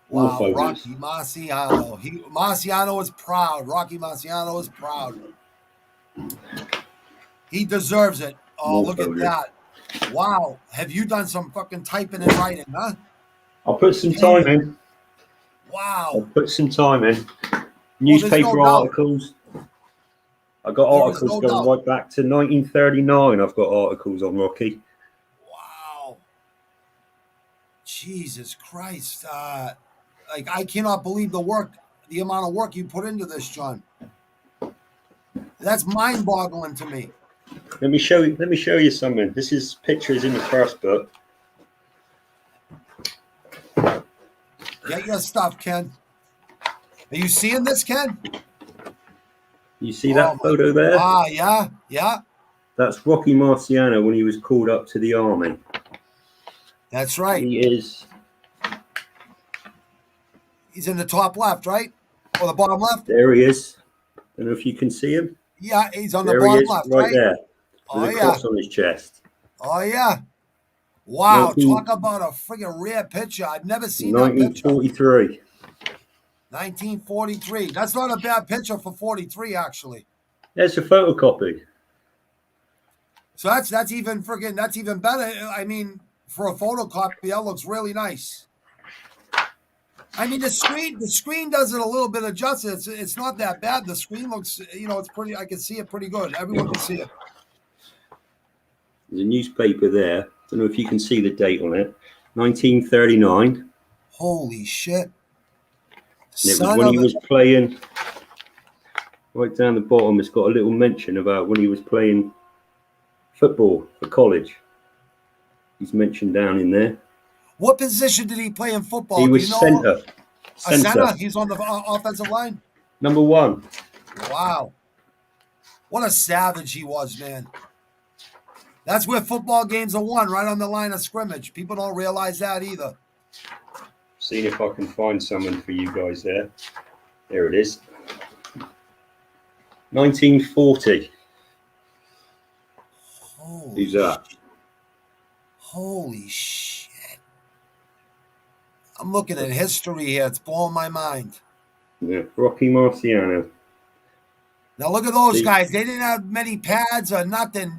Wow, Rocky Marciano. Marciano is proud. Rocky Marciano is proud. He deserves it. Oh, look at that. Wow. Have you done some fucking typing and writing, huh? I'll put some time in. Wow. I'll put some time in. Newspaper articles. I got articles going right back to 1939. I've got articles on Rocky. Wow. Jesus Christ. Like, I cannot believe the amount of work you put into this, John. That's mind-boggling to me. Let me show you something. This is pictures in the first book. Get your stuff, Ken. Are you seeing this, Ken? You see that photo there? Yeah. That's Rocky Marciano when he was called up to the army. That's right. He's in the top left, right? Or the bottom left? There he is. Don't know if you can see him. Yeah, he's on the bottom left, right? There. With a cross on his chest. Oh, yeah. Wow, talk about a friggin' rare picture. I've never seen that picture. 1943. 1943. That's not a bad picture for 43, actually. That's a photocopy. So that's even better. I mean, for a photocopy, that looks really nice. I mean, the screen does it a little bit adjusted. It's not that bad. The screen looks, it's pretty. I can see it pretty good. Everyone can see it. There's a newspaper there. Don't know if you can see the date on it. 1939. Holy shit! And it was when he was playing. Right down the bottom, it's got a little mention about when he was playing football for college. He's mentioned down in there. What position did he play in football? He was centre. A center? He's on the offensive line? Number 1. Wow. What a savage he was, man. That's where football games are won, right on the line of scrimmage. People don't realize that either. Seeing if I can find someone for you guys there. There it is. 1940. Who's that? Holy shit. I'm looking at history here. It's blowing my mind. Yeah, Rocky Marciano. Now look at those guys. They didn't have many pads or nothing.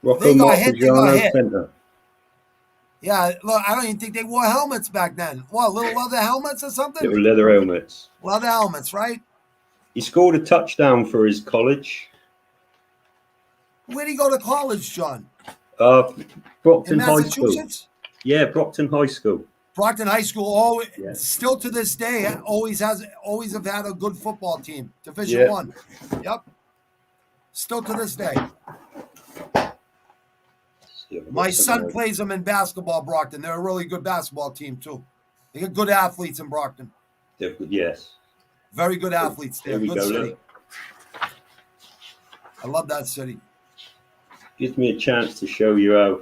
Rocco Marciano center. Yeah, look, I don't even think they wore helmets back then. What, little leather helmets or something? Little leather helmets. Leather helmets, right? He scored a touchdown for his college. Where'd he go to college, John? Brockton In High School. Yeah, Brockton High School. Brockton High School, still to this day, always have had a good football team. Division One. Yep. Still to this day. My son plays them in basketball, Brockton. They're a really good basketball team, too. They got good athletes in Brockton. Yes. Very good athletes there. Good city. Look. I love that city. Gives me a chance to show you how.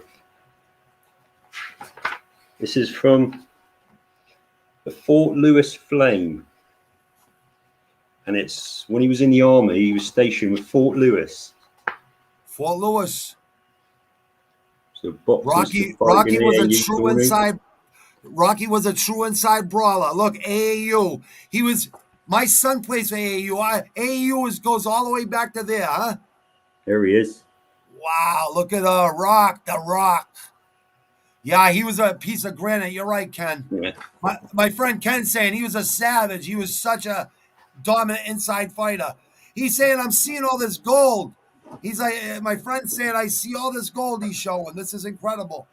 This is from the Fort Lewis Flame. And it's when he was in the army, he was stationed with Fort Lewis. Fort Lewis. So Rocky was a true inside. Rocky was a true inside brawler. Look, AAU. My son plays for AAU. AAU goes all the way back to there, huh? There he is. Wow, look at the Rock. Yeah, he was a piece of granite. You're right, Ken. Yeah. My friend Ken saying he was a savage. He was such a dominant inside fighter. He's saying, I'm seeing all this gold. He's like, my friend saying, I see all this gold he's showing. This is incredible.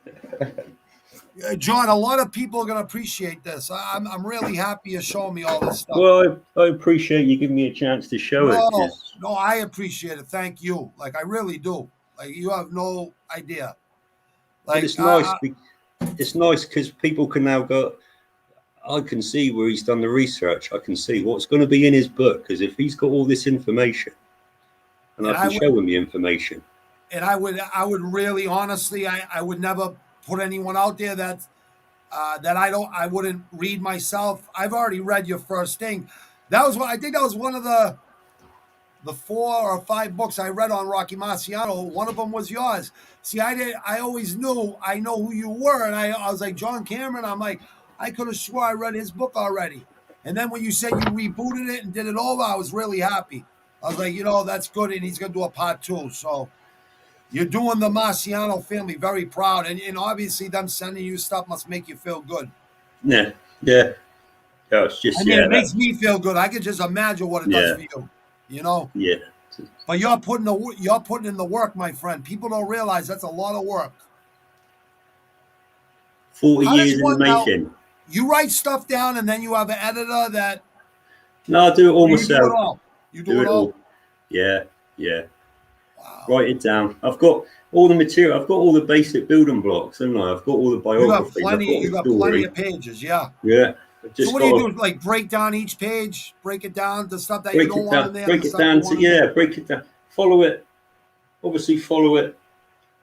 John, a lot of people are going to appreciate this. I'm really happy you're showing me all this stuff. Well, I appreciate you giving me a chance to show it. No, I appreciate it. Thank you. Like, I really do. Like, you have no idea. Like, it's nice. It's nice because people can now go. I can see where he's done the research. I can see what's going to be in his book, because if he's got all this information, and I can show him the information. And I would really, honestly, I would never put anyone out there that I wouldn't read myself. I've already read your first thing. I think that was one of the 4 or 5 books I read on Rocky Marciano. One of them was yours. See, I always knew, I know who you were. And I was like, John Cameron. I'm like, I could have swore I read his book already. And then when you said you rebooted it and did it over, I was really happy. I was like, that's good. And he's going to do a part 2. So you're doing the Marciano family very proud. And obviously them sending you stuff must make you feel good. Yeah. Yeah. It's just, it makes me feel good. I can just imagine what it does for you. Yeah. But you're putting in the work, my friend. People don't realize that's a lot of work. 40 years in the making. Now, you write stuff down and then you have an editor that. No, I do it all myself. You do it all. Yeah. Wow. Write it down. I've got all the material. I've got all the basic building blocks, haven't I? I've got all the biography. You got plenty of pages. Yeah. Yeah. So what do you do? Like break down each page, break it down to stuff that you don't want in there. Break it down break it down. Follow it. Obviously, follow it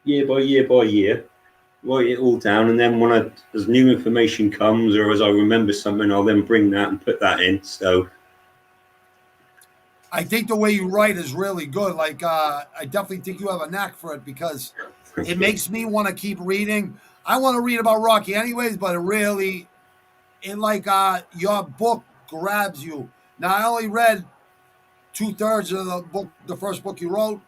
year by year by year. Write it all down, and then as new information comes, or as I remember something, I'll then bring that and put that in. So, I think the way you write is really good. Like, I definitely think you have a knack for it because it makes me want to keep reading. I want to read about Rocky anyways, but your book grabs you. Now, I only read 2/3 of the book, the first book you wrote.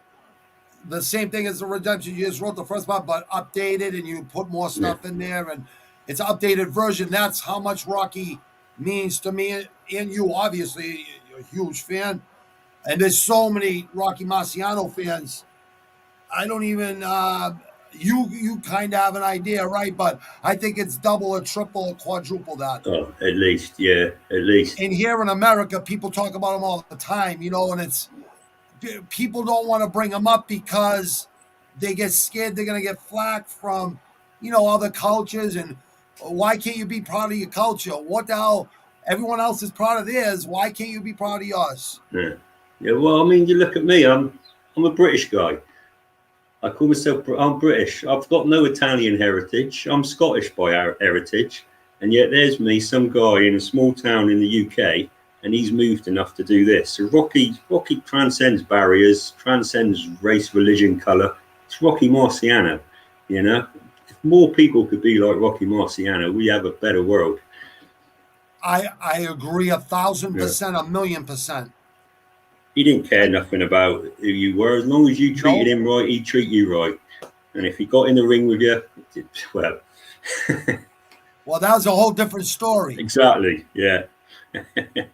the same thing as the Redemption. You just wrote the first part, but updated, and you put more stuff in there, and it's an updated version. That's how much Rocky means to me and you. Obviously, you're a huge fan, and there's so many Rocky Marciano fans. I don't even. You kind of have an idea, right? But I think it's double or triple or quadruple that. Oh, at least, yeah, at least. And here in America, people talk about them all the time, and it's people don't want to bring them up because they get scared they're going to get flack from, other cultures. And why can't you be proud of your culture? What the hell? Everyone else is proud of theirs. Why can't you be proud of yours? Yeah. Well, I mean, you look at me. I'm a British guy. I call myself. I'm British. I've got no Italian heritage. I'm Scottish by heritage, and yet there's me, some guy in a small town in the UK, and he's moved enough to do this. So Rocky transcends barriers, transcends race, religion, colour. It's Rocky Marciano. If more people could be like Rocky Marciano, we have a better world. I agree 1,000%, 1,000,000%. He didn't care nothing about who you were. As long as you treated him right, he'd treat you right. And if he got in the ring with you, well... well, that was a whole different story. Exactly, yeah.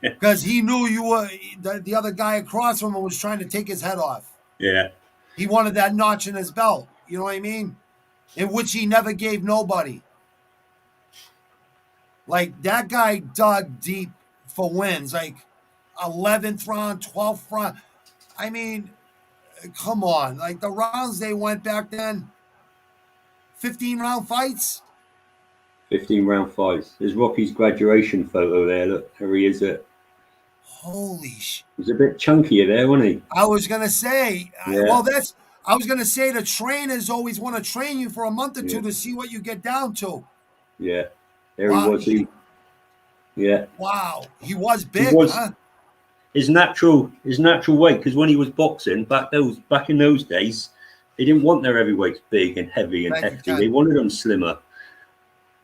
Because he knew you were... The other guy across from him was trying to take his head off. Yeah. He wanted that notch in his belt. You know what I mean? In which he never gave nobody. Like, that guy dug deep for wins. Like... 11th round, 12th round. I mean, come on. Like the rounds they went back then, 15-round fights. 15-round fights. There's Rocky's graduation photo there. Look, there he is. Holy shit. He was a bit chunkier there, wasn't he? I was going to say, yeah. I was going to say the trainers always want to train you for a month or two to see what you get down to. Yeah. There he was. Yeah. Wow. He was big, huh? His natural weight, because when he was boxing back in those days, they didn't want their heavyweights big and heavy and hefty. They wanted them slimmer.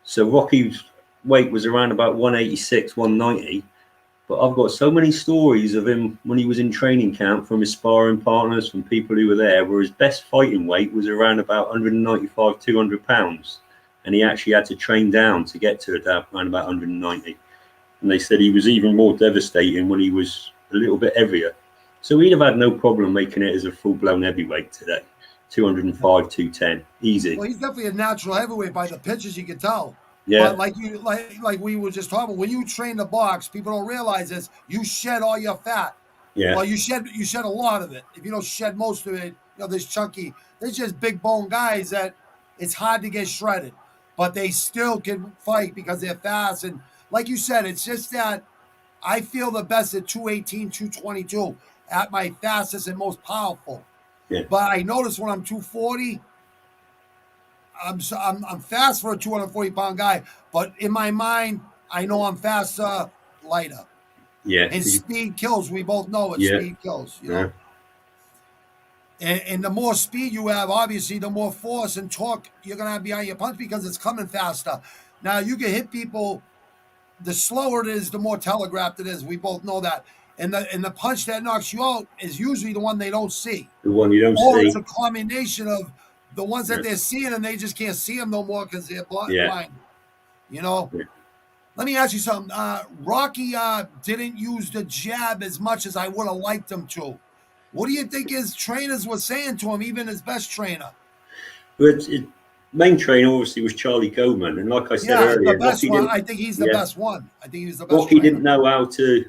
So Rocky's weight was around about 186, 190. But I've got so many stories of him when he was in training camp from his sparring partners, from people who were there, where his best fighting weight was around about 195, 200 pounds. And he actually had to train down to get to around about 190. And they said he was even more devastating when he was a little bit heavier. So he'd have had no problem making it as a full-blown heavyweight today. 205, 210, easy. Well, he's definitely a natural heavyweight by the pictures you can tell. Yeah. But like we were just talking about, when you train the box, people don't realize this, you shed all your fat. Yeah. Well, you shed a lot of it. If you don't shed most of it, there's just big bone guys that it's hard to get shredded. But they still can fight because they're fast. And like you said, it's just that I feel the best at 218, 222 at my fastest and most powerful. Yeah. But I notice when I'm 240, I'm fast for a 240-pound guy. But in my mind, I know I'm faster, lighter. Yeah. And speed kills. We both know it. Speed kills. Yeah. And the more speed you have, obviously, the more force and torque you're going to have behind your punch because it's coming faster. Now, you can hit people. The slower it is, the more telegraphed it is. We both know that. And the punch that knocks you out is usually the one they don't see. The one you don't see. Or it's a combination of the ones that they're seeing and they just can't see them no more because they're blind. Yeah. Let me ask you something. Rocky didn't use the jab as much as I would have liked him to. What do you think his trainers were saying to him, even his best trainer? But main trainer obviously was Charlie Goldman, and like I said earlier, the best one. I think he's the best one. I think he was the best. Rocky didn't know how to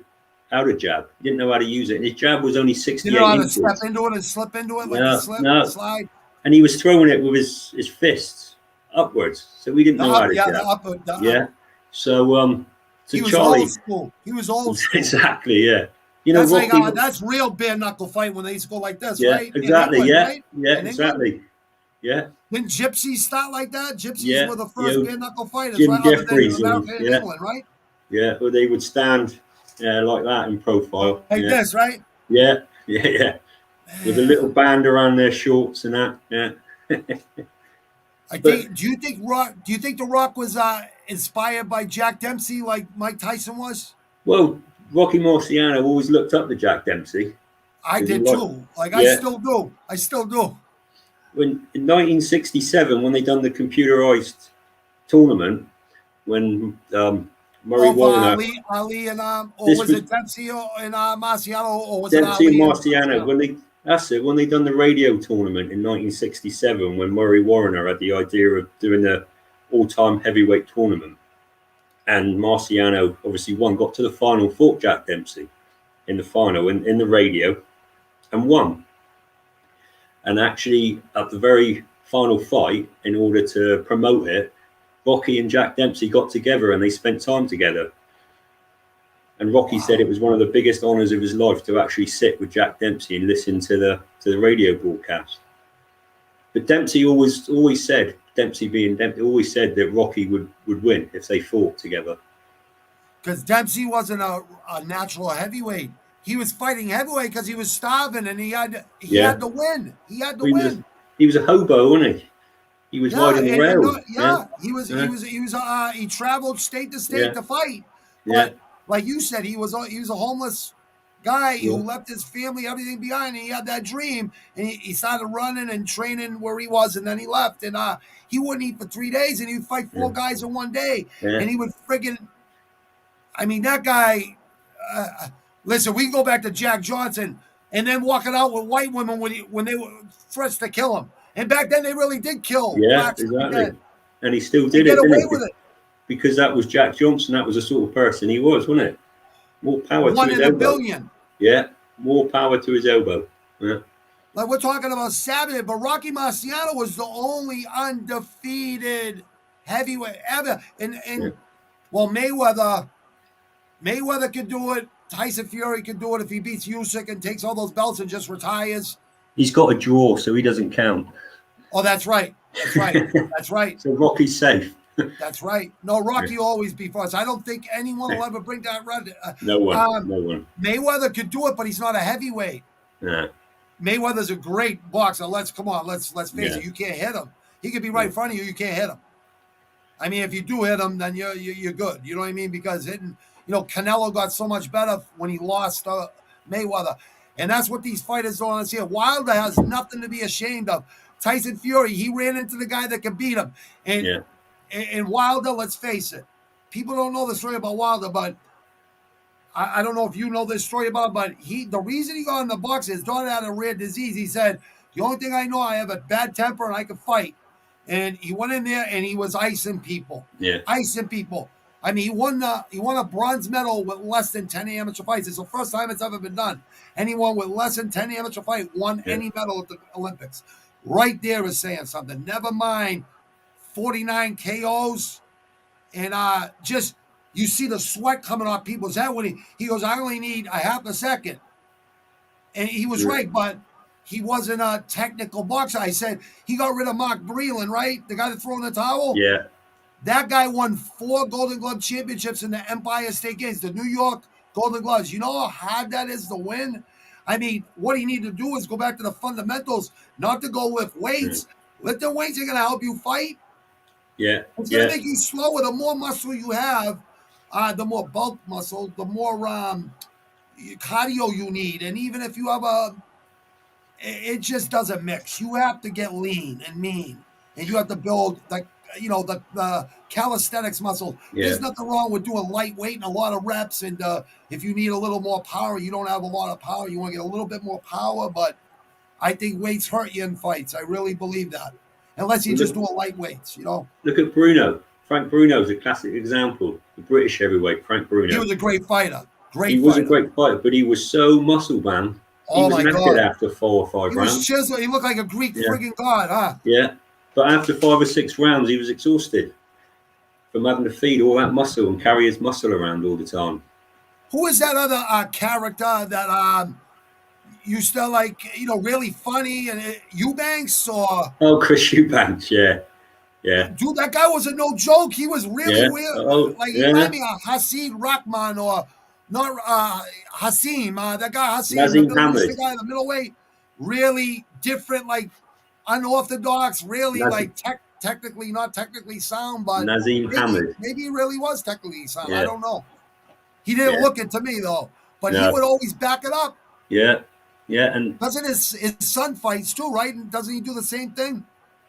jab. He didn't know how to use it. And his jab was only 68 inches. You know how to inches. step into it and slip into it, slide. And he was throwing it with his fists upwards, so we didn't know how to jab. So he was Charlie, old school. He was old school. Exactly. Yeah. That's real bare knuckle fight when they used to go like this, right? Exactly. England, right? Exactly. Yeah. Didn't gypsies start like that? Gypsies were the first bare knuckle fighters, Jim right? Jeffries in England, right? Yeah, well, they would stand like that in profile. Like this, right? Yeah. With a little band around their shorts and that. Yeah. Do you think The Rock was inspired by Jack Dempsey like Mike Tyson was? Well, Rocky Marciano always looked up to Jack Dempsey. I did too. I still do. when in 1967, when they done the computerized tournament, when Murray Of Warner, Ali and or this was was it Dempsey and Marciano, or was it Dempsey and Ali and Marciano, Marciano? when they done the radio tournament in 1967, when Murray Warner had the idea of doing the all-time heavyweight tournament, and Marciano obviously won, got to the final, fought Jack Dempsey in the final in the radio, and won. And actually, at the very final fight, in order to promote it, Rocky and Jack Dempsey got together and they spent time together. And Rocky said it was one of the biggest honors of his life to actually sit with Jack Dempsey and listen to the radio broadcast. But Dempsey always said, Dempsey being Dempsey, always said that Rocky would win if they fought together. Because Dempsey wasn't a natural heavyweight. He was fighting heavyweight because he was starving and he had to win. He had to win. He was a hobo, wasn't he? He was riding the rails. He traveled state to state to fight. But like you said, he was a homeless guy who left his family, everything behind. And he had that dream, and he started running and training where he was, and then he left. And he wouldn't eat for 3 days, and he would fight 4 guys in 1 day, and he would friggin'. I mean, that guy. Listen, we can go back to Jack Johnson, and then walking out with white women when they were threats to kill him. And back then, they really did kill blacks. Exactly. And he still did it, get away didn't he? with it. Because that was Jack Johnson. That was the sort of person he was, wasn't it? More power to his elbow. 1 in a billion. Yeah, more power to his elbow. Yeah. Like we're talking about Savage, but Rocky Marciano was the only undefeated heavyweight ever. Well, Mayweather could do it. Tyson Fury could do it if he beats Usyk and takes all those belts and just retires. He's got a draw, so he doesn't count. Oh, that's right. That's right. That's right. So Rocky's safe. That's right. No, Rocky will always be first. I don't think anyone will ever bring that record. No one. Mayweather could do it, but he's not a heavyweight. Yeah. Mayweather's a great boxer. Let's face it. You can't hit him. He could be right in front of you. You can't hit him. I mean, if you do hit him, then you're good. You know what I mean? Because hitting, Canelo got so much better when he lost Mayweather, and that's what these fighters don't understand. Wilder has nothing to be ashamed of. Tyson Fury, he ran into the guy that could beat him, and Wilder, let's face it, people don't know the story about Wilder, but I don't know if you know this story about him, but the reason he got in the box is his daughter had a rare disease. He said, the only thing I know, I have a bad temper and I can fight. And he went in there and he was icing people. Yeah. Icing people. I mean, he won a bronze medal with less than 10 amateur fights. It's the first time it's ever been done. Anyone with less than 10 amateur fights won any medal at the Olympics. Right there is saying something. Never mind 49 KOs. And just, you see the sweat coming off people's head when he goes, I only need a half a second. And he was right, but he wasn't a technical boxer. I said, he got rid of Mark Breland, right? The guy that threw in the towel? Yeah. That guy won 4 Golden Glove championships in the Empire State Games, the New York Golden Gloves. You know how hard that is to win? I mean, what you need to do is go back to the fundamentals, not to go lift weights. Lifting weights are going to help you fight. Yeah. It's going to make you slower. The more muscle you have, the more bulk muscle, the more cardio you need. And even if you have it just doesn't mix. You have to get lean and mean. And you have to build, the calisthenics muscle. Yeah. There's nothing wrong with doing lightweight and a lot of reps. And if you need a little more power, you don't have a lot of power. You want to get a little bit more power. But I think weights hurt you in fights. I really believe that. Unless you're just doing lightweights, Look at Bruno. Frank Bruno's a classic example. The British heavyweight, Frank Bruno. He was a great fighter. He was a great fighter, but he was so muscle bound. He was knackered after 4 or 5 rounds. He was chiseled. He looked like a Greek friggin' god, huh? Yeah. But after 5 or 6 rounds, he was exhausted from having to feed all that muscle and carry his muscle around all the time. Who is that other character that used to really funny? And Eubanks or? Oh, Chris Eubanks, yeah. Yeah. Dude, that guy was no joke. He was really weird. He reminded me of Hasid Rahman or not Hasim. That guy Hasim, the guy in the middleweight, really different, unorthodox, really technically not technically sound, but maybe he really was technically sound. I don't know. He didn't look it to me though, but he would always back it up. Yeah. Yeah, and Doesn't his son fights too, right? And doesn't he do the same thing?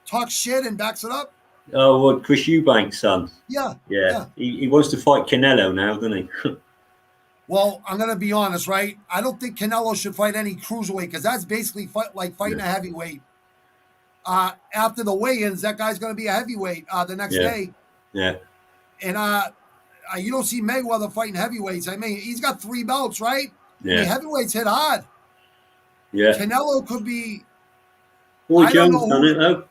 Talk shit and backs it up? oh, what Chris Eubank's son? Yeah, Yeah, yeah. he wants to fight Canelo now, doesn't he? Well, I'm gonna be honest, right? I don't think Canelo should fight any cruiserweight because that's basically like fighting Yeah, a heavyweight. After the weigh-ins, that guy's gonna be a heavyweight the next yeah, day, yeah, and you don't see Mayweather fighting heavyweights. I mean, he's got 3 belts, right? I mean, yeah, heavyweights hit hard. yeah. Canelo could be. Roy I don't know Jones done who. it though.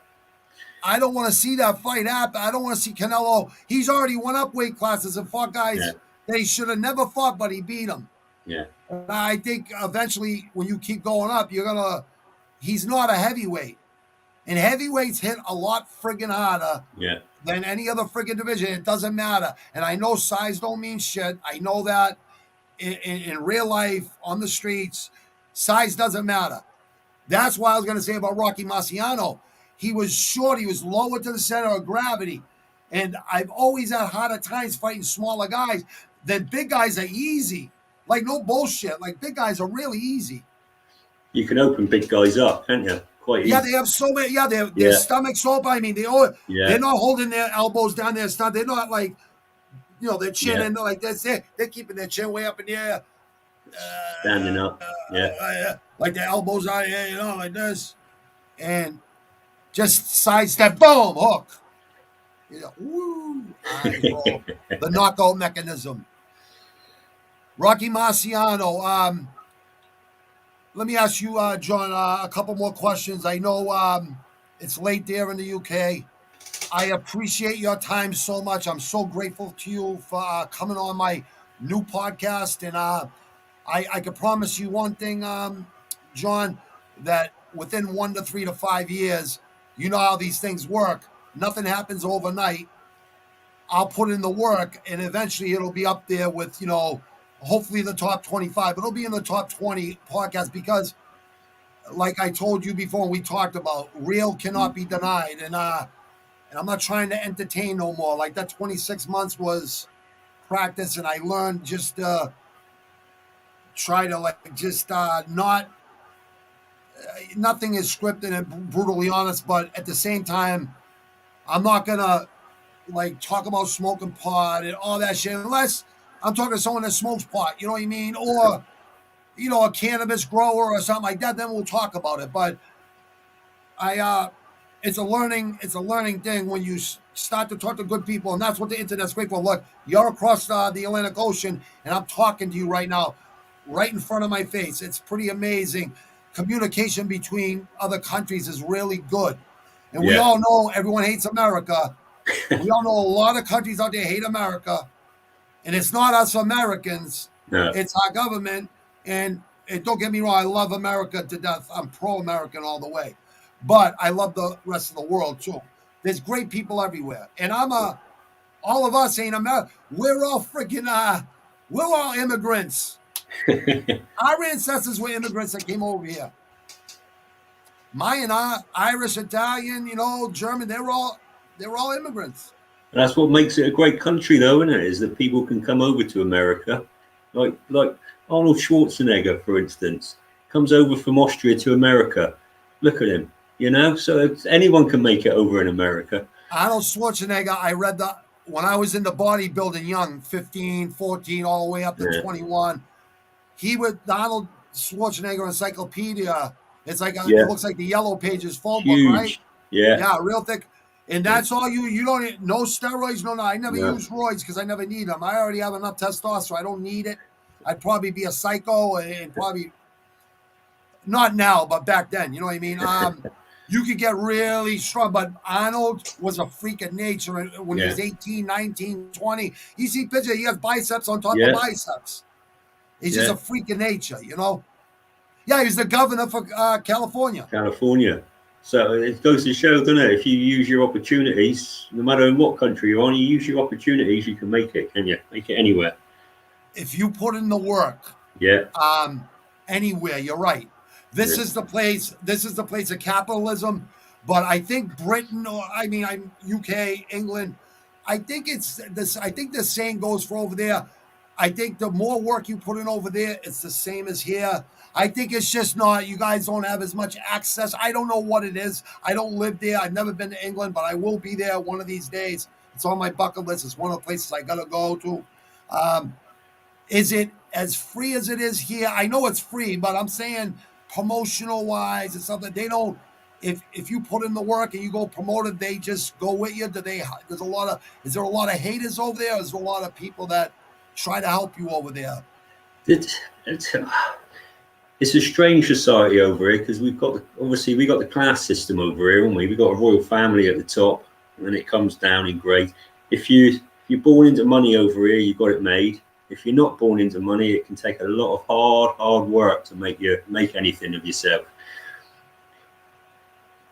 I don't want to see that fight happen. I don't want to see Canelo. He's already went up weight classes and fought Yeah, guys that he should have never fought, but he beat them. yeah, And I think eventually, when you keep going up, you're gonna. He's not a heavyweight, and heavyweights hit a lot friggin' harder yeah, than any other friggin' division. It doesn't matter. And I know size don't mean shit. I know that in real life, on the streets, size doesn't matter. That's what I was going to say about Rocky Marciano. He was short. He was lower to the center of gravity. And I've always had harder times fighting smaller guys. The big guys are easy. Like, no bullshit. Like, big guys are really easy. you can open big guys up, can't you? Quite Yeah, easy. they have so many. Yeah, their Yeah, stomachs open. I mean, yeah, they're not holding their elbows down their stomach. They're not like, their chin yeah. and like this. They're keeping their chin way up in the air. Standing up. Yeah, Like their elbows out here, like this. And just sidestep, boom, hook. Woo. The knockout mechanism. Rocky Marciano. Let me ask you, John, a couple more questions. I know it's late there in the UK. I appreciate your time so much. I'm so grateful to you for coming on my new podcast. And I can promise you one thing, John, that within 1 to 3 to 5 years, you know how these things work. Nothing happens overnight. I'll put in the work, and eventually it'll be up there with, hopefully the top 25. It'll be in the top 20 podcasts because, like I told you before, we talked about real cannot be denied. And I'm not trying to entertain no more. Like that 26 months was practice, and I learned just try to not. Nothing is scripted and brutally honest, but at the same time, I'm not gonna talk about smoking pot and all that shit unless I'm talking to someone that smokes pot. You know what I mean? Or a cannabis grower or something like that. Then we'll talk about it. But it's a learning thing when you start to talk to good people, and that's what the internet's great for. Look, you're across the Atlantic Ocean, and I'm talking to you right now, right in front of my face. It's pretty amazing. Communication between other countries is really good, and we yeah, all know everyone hates America. We all know a lot of countries out there hate America, and it's not us Americans; no, it's our government. And don't get me wrong, I love America to death. I'm pro-American all the way. But I love the rest of the world too. There's great people everywhere. And all of us ain't America. We're all freaking, we're all immigrants. Our ancestors were immigrants that came over here. Mayan, Irish, Italian, German, they're all immigrants. That's what makes it a great country, though, isn't it? Is that people can come over to America, like Arnold Schwarzenegger, for instance, comes over from Austria to America. Look at him, So anyone can make it over in America. Arnold Schwarzenegger, I read when I was into bodybuilding young, 15, 14, all the way up to 21. He would Arnold Schwarzenegger Encyclopedia. It's like it looks like the Yellow Pages phone book, right? Yeah, real thick. And that's all you don't no steroids, no. I never use roids because I never need them. I already have enough testosterone. I don't need it. I'd probably be a psycho and probably not now, but back then. You know what I mean? You could get really strong, but Arnold was a freak of nature when he was 18, 19, 20. You see pictures, he has biceps on top of biceps. He's just a freak of nature, Yeah, he's the governor for California. So it goes to show, doesn't it? If you use your opportunities, no matter in what country you're on, you use your opportunities, you can make it, can you? Make it anywhere. If you put in the work, anywhere, you're right. This is the place. This is the place of capitalism. But I think Britain, I'm UK, England. I think it's this. I think the same goes for over there. I think the more work you put in over there, it's the same as here. I think it's just not, you guys don't have as much access. I don't know what it is. I don't live there. I've never been to England, but I will be there one of these days. It's on my bucket list. It's one of the places I got to go to. Is it as free as it is here? I know it's free, but I'm saying promotional wise, it's something they don't. If you put in the work and you go promoted, they just go with you. Do they? There's a lot of. Is there a lot of haters over there? Or is there a lot of people that try to help you over there? It's a strange society over here because we got the class system over here, haven't we? We've got a royal family at the top, and then it comes down in grade. If you're born into money over here, you've got it made. If you're not born into money, it can take a lot of hard work to make anything of yourself.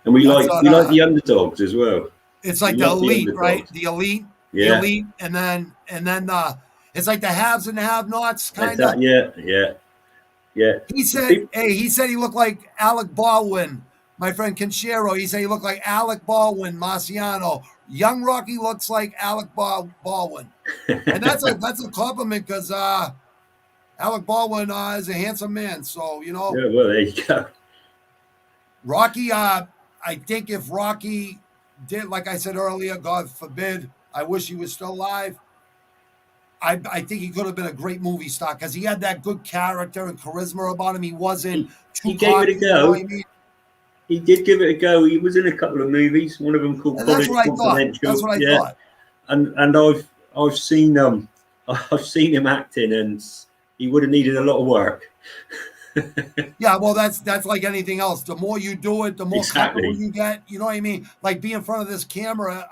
And we like the underdogs as well. It's like the elite, right? The elite, yeah. The elite, and then it's like the haves and the have-nots, kind of. Yeah. He said he looked like Alec Baldwin. My friend Conchero, he said he looked like Alec Baldwin, Marciano. Young Rocky looks like Alec Baldwin, and that's a compliment because Alec Baldwin is a handsome man. So Yeah, well, there you go. Rocky, I think if Rocky did, like I said earlier, God forbid, I wish he was still alive. I think he could have been a great movie star because he had that good character and charisma about him. He wasn't too. He gave it a go. You know what I mean? He did give it a go. He was in a couple of movies. One of them called College Confidential. That's what I thought. And I've seen him acting, and he would have needed a lot of work. Yeah, well, that's like anything else. The more you do it, the more comfortable you get. You know what I mean? Like be in front of this camera.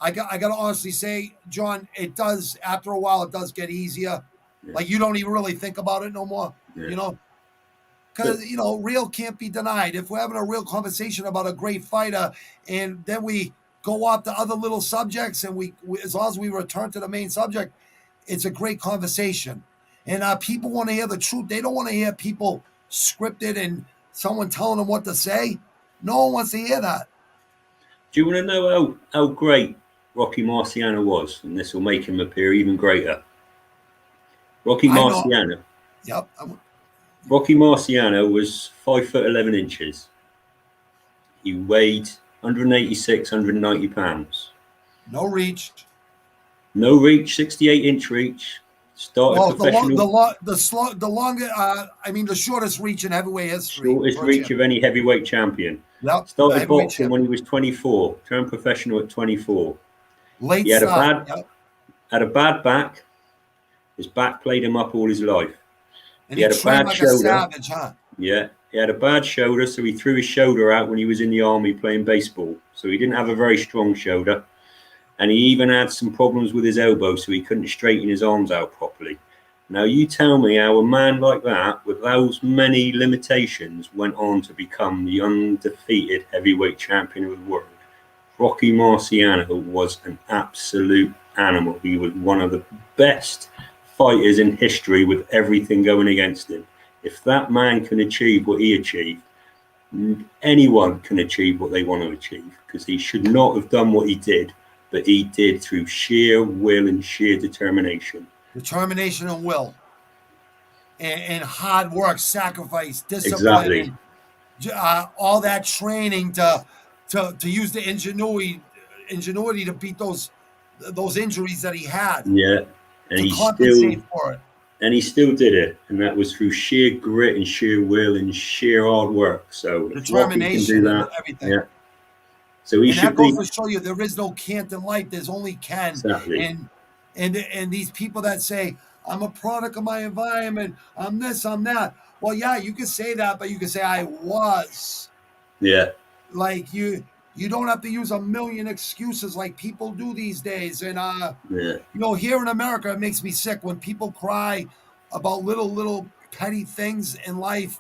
I got to honestly say, John, it does. After a while, it does get easier. Yeah. Like you don't even really think about it no more. Yeah. You know, because real can't be denied. If we're having a real conversation about a great fighter, and then we go off to other little subjects, and we as long as we return to the main subject, it's a great conversation. And people want to hear the truth. They don't want to hear people scripted and someone telling them what to say. No one wants to hear that. Do you want to know how great Rocky Marciano was? And this will make him appear even greater. Rocky Marciano. Yep. Rocky Marciano was 5'11". He weighed 186, 190 pounds. No reach. 68-inch reach. Started professional. The shortest reach in heavyweight history. Shortest reach of any heavyweight champion. Yep. Started boxing when he was 24. Turned professional at 24. He had a bad back. His back played him up all his life. And he had a bad shoulder. Savage, huh? Yeah, he had a bad shoulder, so he threw his shoulder out when he was in the army playing baseball. So he didn't have a very strong shoulder. And he even had some problems with his elbow, so he couldn't straighten his arms out properly. Now, you tell me how a man like that, with those many limitations, went on to become the undefeated heavyweight champion of the world. Rocky Marciano was an absolute animal. He was one of the best fighters in history with everything going against him. If that man can achieve what he achieved, anyone can achieve what they want to achieve, because he should not have done what he did. But he did through sheer will and sheer determination. Determination and will. And hard work, sacrifice, discipline. Exactly. And, all that training to use the ingenuity to beat those injuries that he had. Yeah. And he compensate for it. And he still did it. And that was through sheer grit and sheer will and sheer hard work. So determination can do that, and everything. Yeah. So he that goes to show you there is no can't in life. There's only can. Exactly. And these people that say, I'm a product of my environment, I'm this, I'm that. Well, yeah, you can say that, but you can say I was. Yeah. Like you don't have to use a million excuses like people do these days. And here in America, it makes me sick when people cry about little petty things in life.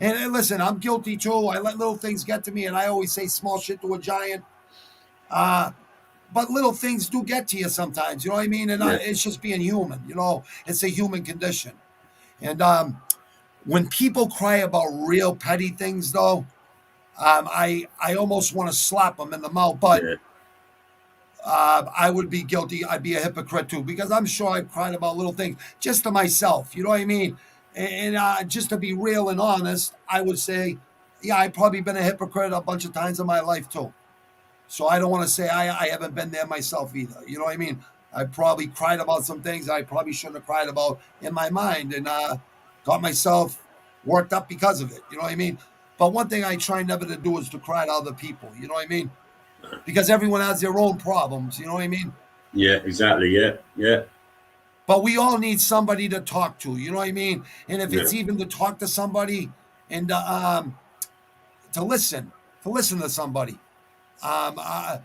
And listen, I'm guilty too. I let little things get to me, and I always say small shit to a giant. But little things do get to you sometimes, you know what I mean? And it's just being human, it's a human condition. And when people cry about real petty things, though, I almost want to slap them in the mouth. But I would be guilty. I'd be a hypocrite too, because I'm sure I've cried about little things just to myself. You know what I mean? And just to be real and honest, I would say, yeah, I've probably been a hypocrite a bunch of times in my life too. So I don't want to say I haven't been there myself either. You know what I mean? I probably cried about some things I probably shouldn't have cried about in my mind, and got myself worked up because of it. You know what I mean? But one thing I try never to do is to cry to other people. You know what I mean? Because everyone has their own problems. You know what I mean? Yeah, exactly. Yeah, yeah, But we all need somebody to talk to. You know what I mean? And if yeah, it's even to talk to somebody and to listen, to somebody. Um, uh,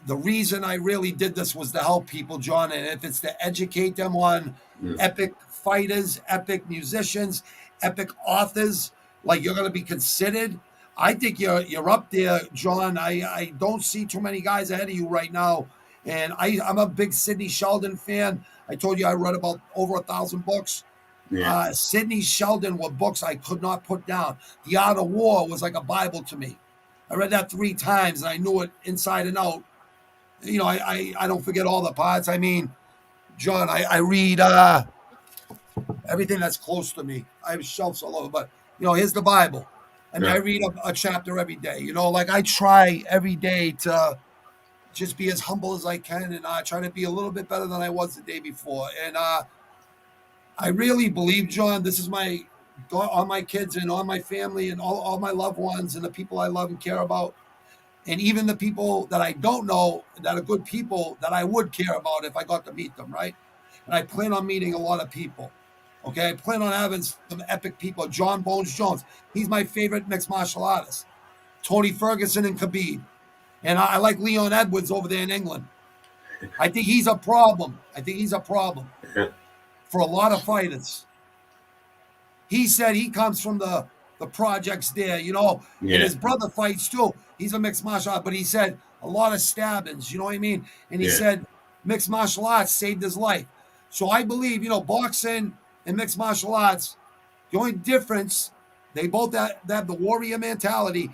the reason I really did this was to help people, John, and if it's to educate them on yeah, epic fighters, epic musicians, epic authors, like you're going to be considered. I think you're up there, John. I don't see too many guys ahead of you right now, and I'm a big Sidney Sheldon fan. I told you I read about over 1,000 books. yeah. Sidney Sheldon were books I could not put down. The Art of War was like a Bible to me. I read that 3 times and I knew it inside and out. You know, I don't forget all the parts. I mean, John, I read everything that's close to me. I have shelves all over, but here's the Bible. I mean, I Yeah. read a chapter every day. Like I try every day to just be as humble as I can, and try to be a little bit better than I was the day before. And I really believe, John, this is all my kids and all my family and all my loved ones and the people I love and care about. And even the people that I don't know that are good people that I would care about if I got to meet them, right? And I plan on meeting a lot of people. Okay, I plan on having some epic people. John Bones Jones, he's my favorite mixed martial artist. Tony Ferguson and Khabib. And I like Leon Edwards over there in England. I think he's a problem. I think he's a problem Yeah. for a lot of fighters. He said he comes from the projects there, and Yeah. his brother fights too. He's a mixed martial art, but he said a lot of stabbings, you know what I mean? And he Yeah. said mixed martial arts saved his life. So I believe, boxing and mixed martial arts, the only difference, they both have the warrior mentality.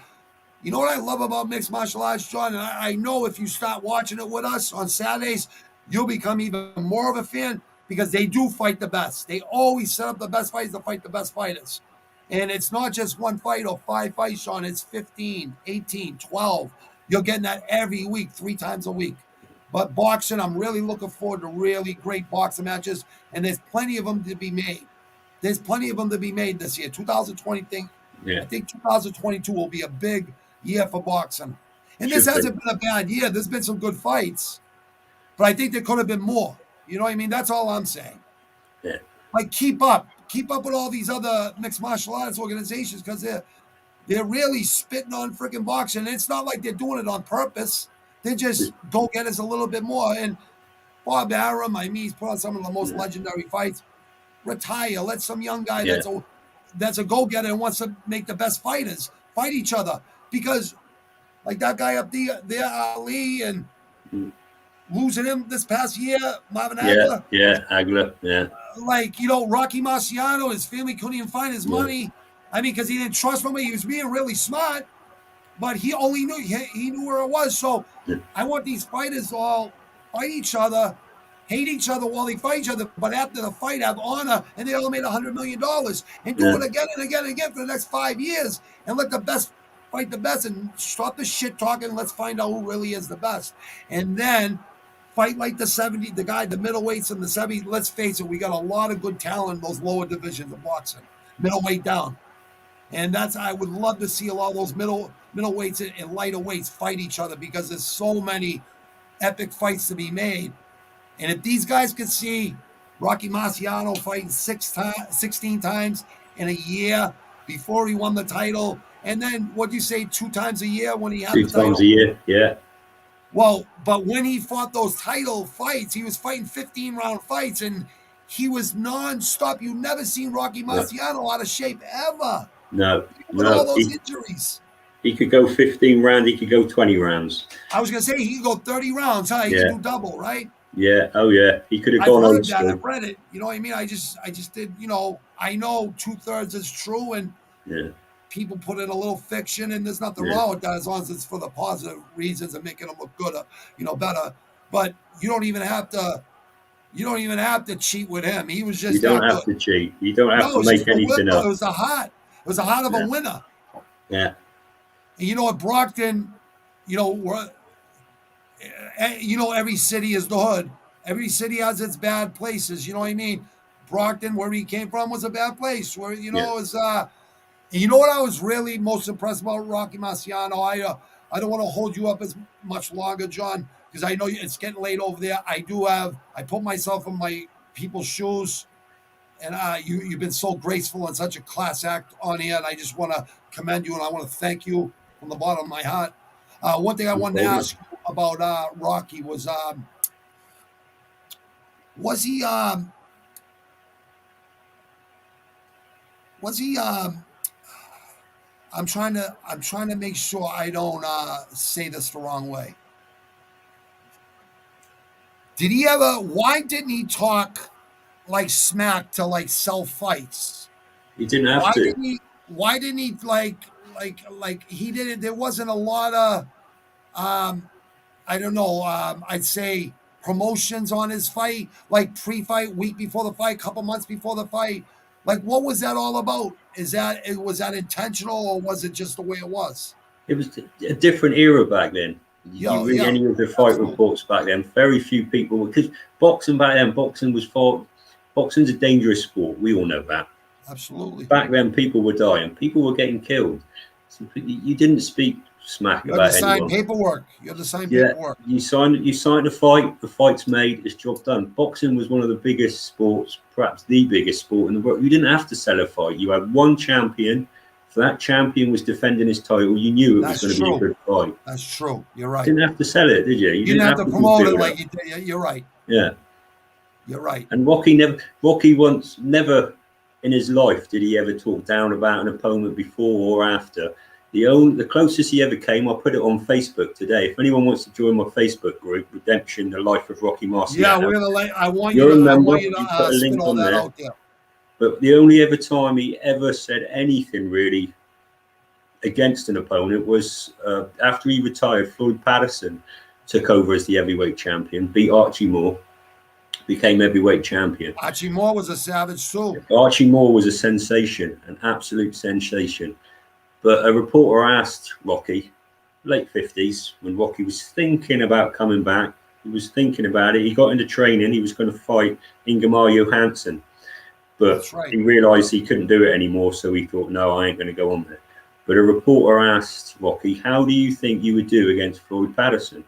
You know what I love about mixed martial arts, John? And I know if you start watching it with us on Saturdays, you'll become even more of a fan because they do fight the best. They always set up the best fighters to fight the best fighters. And it's not just one fight or 5 fights, Sean. It's 15, 18, 12. You're getting that every week, 3 times a week. But boxing, I'm really looking forward to really great boxing matches. And there's plenty of them to be made. There's plenty of them to be made this year. 2020 thing. Yeah. I think 2022 will be a big year for boxing. And this Should be. hasn't been a bad year. There's been some good fights. But I think there could have been more. You know what I mean? That's all I'm saying. Yeah. Like keep up with all these other mixed martial arts organizations because they're really spitting on freaking boxing. And it's not like they're doing it on purpose. They're just go get us a little bit more. And Bob Arum, I mean, he's put on some of the most legendary fights. Retire. Let some young guy Yeah. that's a go getter and wants to make the best fighters fight each other because like that guy up there, Ali, and Mm. losing him this past year, Marvin Yeah. Hagler. Yeah. Agler. Yeah. Like, Rocky Marciano, his family couldn't even find his money. I mean, because he didn't trust nobody. He was being really smart, but he only knew he knew where it was. So Yeah. I want these fighters all fight each other, hate each other while they fight each other, but after the fight have honor, and they all made $100 million and do Yeah. it again and again and again for the next 5 years, and let the best fight the best and stop the shit talking. Let's find out who really is the best, and then fight like the middleweights and the 70s. Let's face it, we got a lot of good talent in those lower divisions of boxing, middleweight down. And I would love to see a lot of those middleweights and lighter weights fight each other because there's so many epic fights to be made. And if these guys could see Rocky Marciano fighting 16 times in a year before he won the title, and then what'd you say, 2 times a year when he had 2 the title? times a year. Yeah. Well, but when he fought those title fights, he was fighting 15-round fights, and he was nonstop. You never seen Rocky Marciano out of shape ever. No. With all those injuries. He could go 15 rounds. He could go 20 rounds. I was gonna say he could go 30 rounds. Huh? He could do double, right? Yeah. Oh yeah. He could have I've gone heard old that. school. I've read it. You know what I mean? I just did. I know 2/3 is true, and Yeah. people put in a little fiction, and there's nothing Yeah. wrong with that as long as it's for the positive reasons and making them look good, better. But you don't even have to You don't even have to cheat with him. He was You just don't that have good. to cheat. You don't have No, it to was just make the will. anything It up. was the heart. It was the heart of a Yeah. winner. Yeah. And you know what, Brockton, you know, every city is the hood. Every city has its bad places. You know what I mean? Brockton, where he came from, was a bad place. Where Yeah. is and you know what I was really most impressed about Rocky Marciano? I don't want to hold you up as much longer, John, because I know it's getting late over there. I put myself in my people's shoes, and you've been so graceful and such a class act on here, and I just want to commend you and I want to thank you from the bottom of my heart. One thing I No wanted to problem. ask you about Rocky was he was he I'm trying to make sure I don't say this the wrong way. Did he ever? Why didn't he talk like smack to like sell fights? You didn't have Why to. didn't he? Why didn't he like he didn't? There wasn't a lot of um I don't know. I'd say promotions on his fight, like pre-fight, week before the fight, couple months before the fight. Like, what was that all about? Was that intentional or was it just the way it was? It was a different era back then. You read Yeah, any of the fight absolutely, reports back then, very few people, because boxing back then, boxing's a dangerous sport. We all know that. absolutely. Back then, people were dying, people were getting killed. So you didn't speak smack You had to about sign anyone. paperwork. You had to sign Yeah, paperwork. you signed a fight, the fight's made, it's job done. Boxing was one of the biggest sports, perhaps the biggest sport in the world. You didn't have to sell a fight. You had one champion. If that champion was defending his title, you knew it was That's going to be a true. good fight. That's true. You're right. Didn't have to sell it, did you? You You didn't didn't have have to to do promote it build like up. you did. You're right. Yeah. You're right. And Rocky once never in his life did he ever talk down about an opponent before or after. The closest he ever came, I put it on Facebook today. If anyone wants to join my Facebook group, Redemption: The Life of Rocky Yeah, we're Marciano, gonna let. you're a I want member. you You put to a spit link all on that there. out there. But the only ever time he ever said anything really against an opponent was after he retired. Floyd Patterson took over as the heavyweight champion, beat Archie Moore, became heavyweight champion. Archie Moore was a savage too. Archie Moore was a sensation, an absolute sensation. But a reporter asked Rocky, late 50s, when Rocky was thinking about coming back, he was thinking about it. He got into training. He was going to fight Ingemar Johansson, but That's right. he realised he couldn't do it anymore. So he thought, no, I ain't going to go on there. But a reporter asked Rocky, how do you think you would do against Floyd Patterson?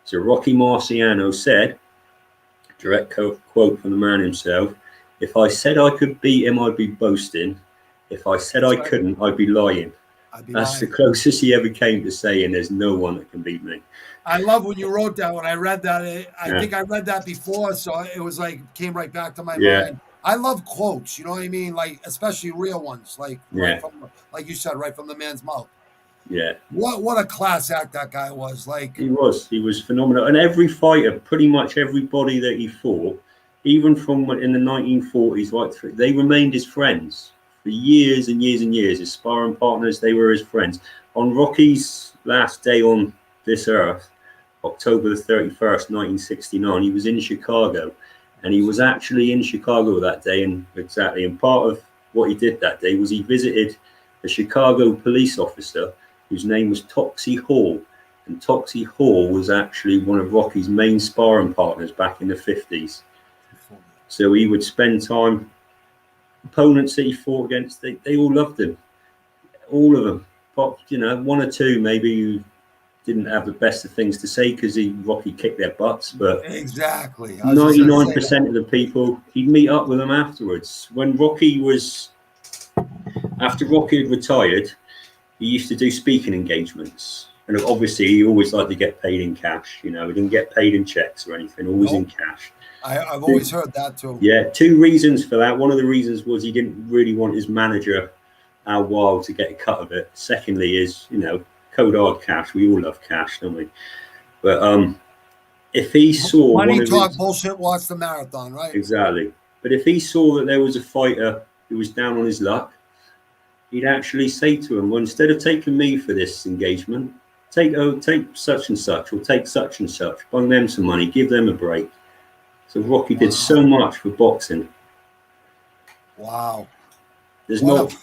So Rocky Marciano said, direct quote from the man himself, if I said I could beat him, I'd be boasting. If I said That's I right. couldn't, I'd be lying. I'd be That's the lying. closest he ever came to saying there's no one that can beat me. I love when you wrote that. When I read that, I Yeah. think I read that before, so it was like came right back to my Yeah. mind. I love quotes. You know what I mean? Like especially real ones, like right Yeah. from, like you said, right from the man's mouth. Yeah. What a class act that guy was. Like He was phenomenal. And every fighter, pretty much everybody that he fought, even from in the 1940s, right through, they remained his friends for years and years and years. His sparring partners, they were his friends. On Rocky's last day on this earth, October the 31st, 1969, he was in Chicago. And he was actually in Chicago that day. And part of what he did that day was he visited a Chicago police officer whose name was Toxie Hall. And Toxie Hall was actually one of Rocky's main sparring partners back in the 50s. So he would spend time, opponents that he fought against, they all loved him. All of them. But, one or two maybe who didn't have the best of things to say because Rocky kicked their butts. But exactly. I was just gonna say that. 99% of the people, he'd meet up with them afterwards. After Rocky had retired, he used to do speaking engagements. And obviously, he always liked to get paid in cash. He didn't get paid in checks or anything, always in cash. I've always heard that too. Yeah, two reasons for that. One of the reasons was he didn't really want his manager, Al Wild, to get a cut of it. Secondly is, cold hard cash. We all love cash, don't we? But if he saw Money one of talk, his... bullshit, watch the marathon, right? Exactly. But if he saw that there was a fighter who was down on his luck, he'd actually say to him, well, instead of taking me for this engagement, take such and such, or take such and such, bung them some money, give them a break. So Rocky did so much for boxing. Wow. There's What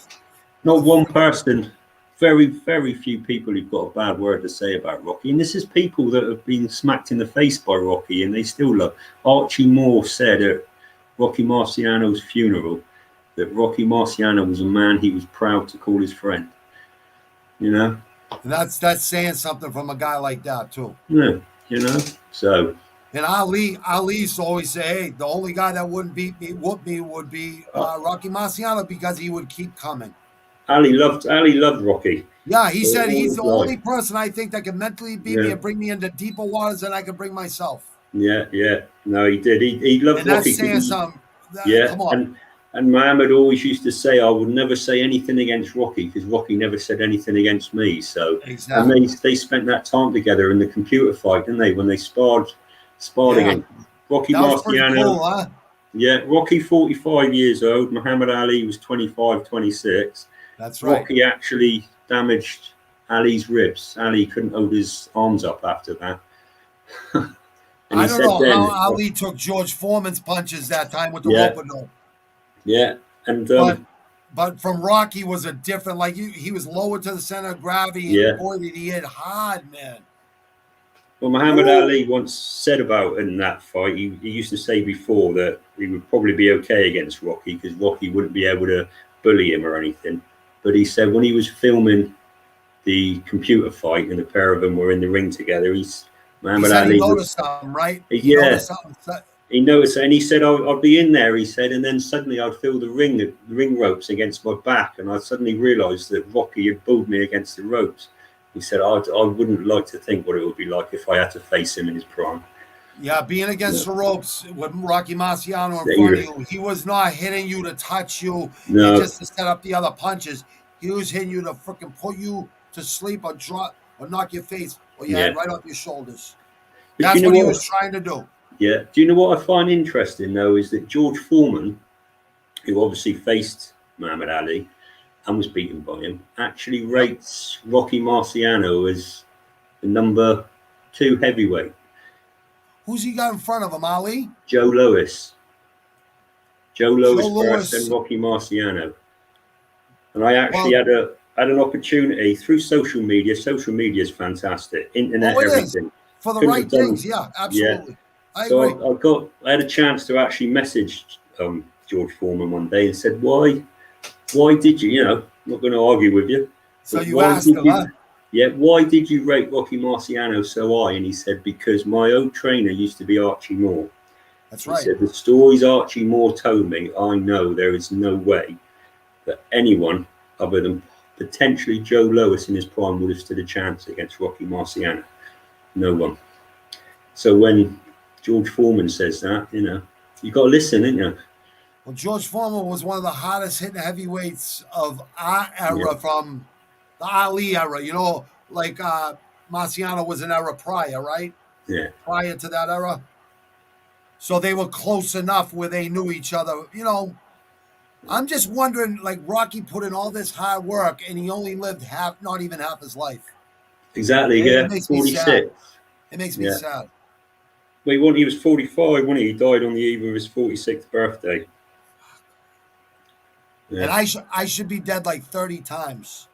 not one person, very, very few people who've got a bad word to say about Rocky. And this is people that have been smacked in the face by Rocky and they still love. Archie Moore said at Rocky Marciano's funeral that Rocky Marciano was a man he was proud to call his friend. You know? And that's saying something from a guy like that too. Yeah, you know? So and Ali used to always say, hey, the only guy that wouldn't whoop me would be Rocky Marciano because he would keep coming. Ali loved Rocky. Yeah, he said all he's his the life. only person I think that can mentally beat me and bring me into deeper waters than I can bring myself. Yeah. No, he did. He loved And Rocky. that's saying something. Yeah, Come on. And Muhammad always used to say, I would never say anything against Rocky because Rocky never said anything against me. So, exactly. And they spent that time together in the computer fight, didn't they? When they sparred against Rocky Marciano. Cool, huh? Yeah, Rocky 45 years old. Muhammad Ali was 25, 26. That's right. Rocky actually damaged Ali's ribs. Ali couldn't hold his arms up after that. And I don't know how Ali took George Foreman's punches that time with the rope-a-dope. Yeah, and but from Rocky was a different. Like he was lower to the center of gravity, and boy did he hit hard, man. Well, Muhammad Ali once said about in that fight, he used to say before that he would probably be okay against Rocky because Rocky wouldn't be able to bully him or anything. But he said when he was filming the computer fight and the pair of them were in the ring together, Muhammad Ali noticed something, right? He noticed something. He noticed it, and he said, I'd be in there, he said, and then suddenly I'd feel the ring ropes against my back, and I suddenly realised that Rocky had pulled me against the ropes. He said, I wouldn't like to think what it would be like if I had to face him in his prime. Yeah, being against the ropes with Rocky Marciano in front of you, he was not hitting you to touch you and just to set up the other punches. He was hitting you to freaking put you to sleep or drop or knock your face or your head right off your shoulders. That's what he was trying to do. Yeah. Do you know what I find interesting, though, is that George Foreman, who obviously faced Muhammad Ali and was beaten by him, actually rates Rocky Marciano as the number 2 heavyweight. Who's he got in front of him, Ali? Joe Louis. Joe Louis first, then Rocky Marciano. And I actually had an opportunity through social media. Social media is fantastic. Internet, everything. For the right things, absolutely. Yeah. I had a chance to actually message George Foreman one day and said, why did you, I'm not going to argue with you. So you asked him, huh? Yeah, why did you rate Rocky Marciano so high? And he said, because my old trainer used to be Archie Moore. That's right. He said, the stories Archie Moore told me, I know there is no way that anyone other than potentially Joe Louis in his prime would have stood a chance against Rocky Marciano. No one. So when George Foreman says that, you got to listen, ain't you? Well, George Foreman was one of the hardest hitting heavyweights of our era from the Ali era. Like Marciano was an era prior, right? Yeah. Prior to that era. So they were close enough where they knew each other. I'm just wondering, like Rocky put in all this hard work and he only lived not even half his life. Exactly, It makes 46. Me sad. It makes me sad. Well, he was 45, wasn't he? He died on the eve of his 46th birthday. Yeah. And I should be dead like 30 times.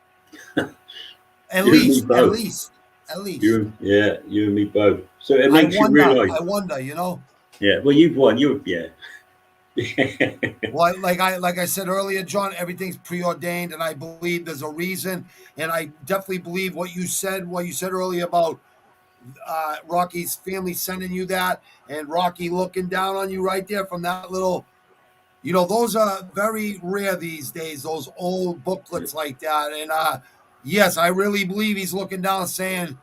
At least. You and me both. So it makes you realize. I wonder, Yeah, well, you've won. Well, like I said earlier, John, everything's preordained, and I believe there's a reason. And I definitely believe what you said earlier about Rocky's family sending you that, and Rocky looking down on you right there from that little. Those are very rare these days. Those old booklets like that, and yes, I really believe he's looking down, saying,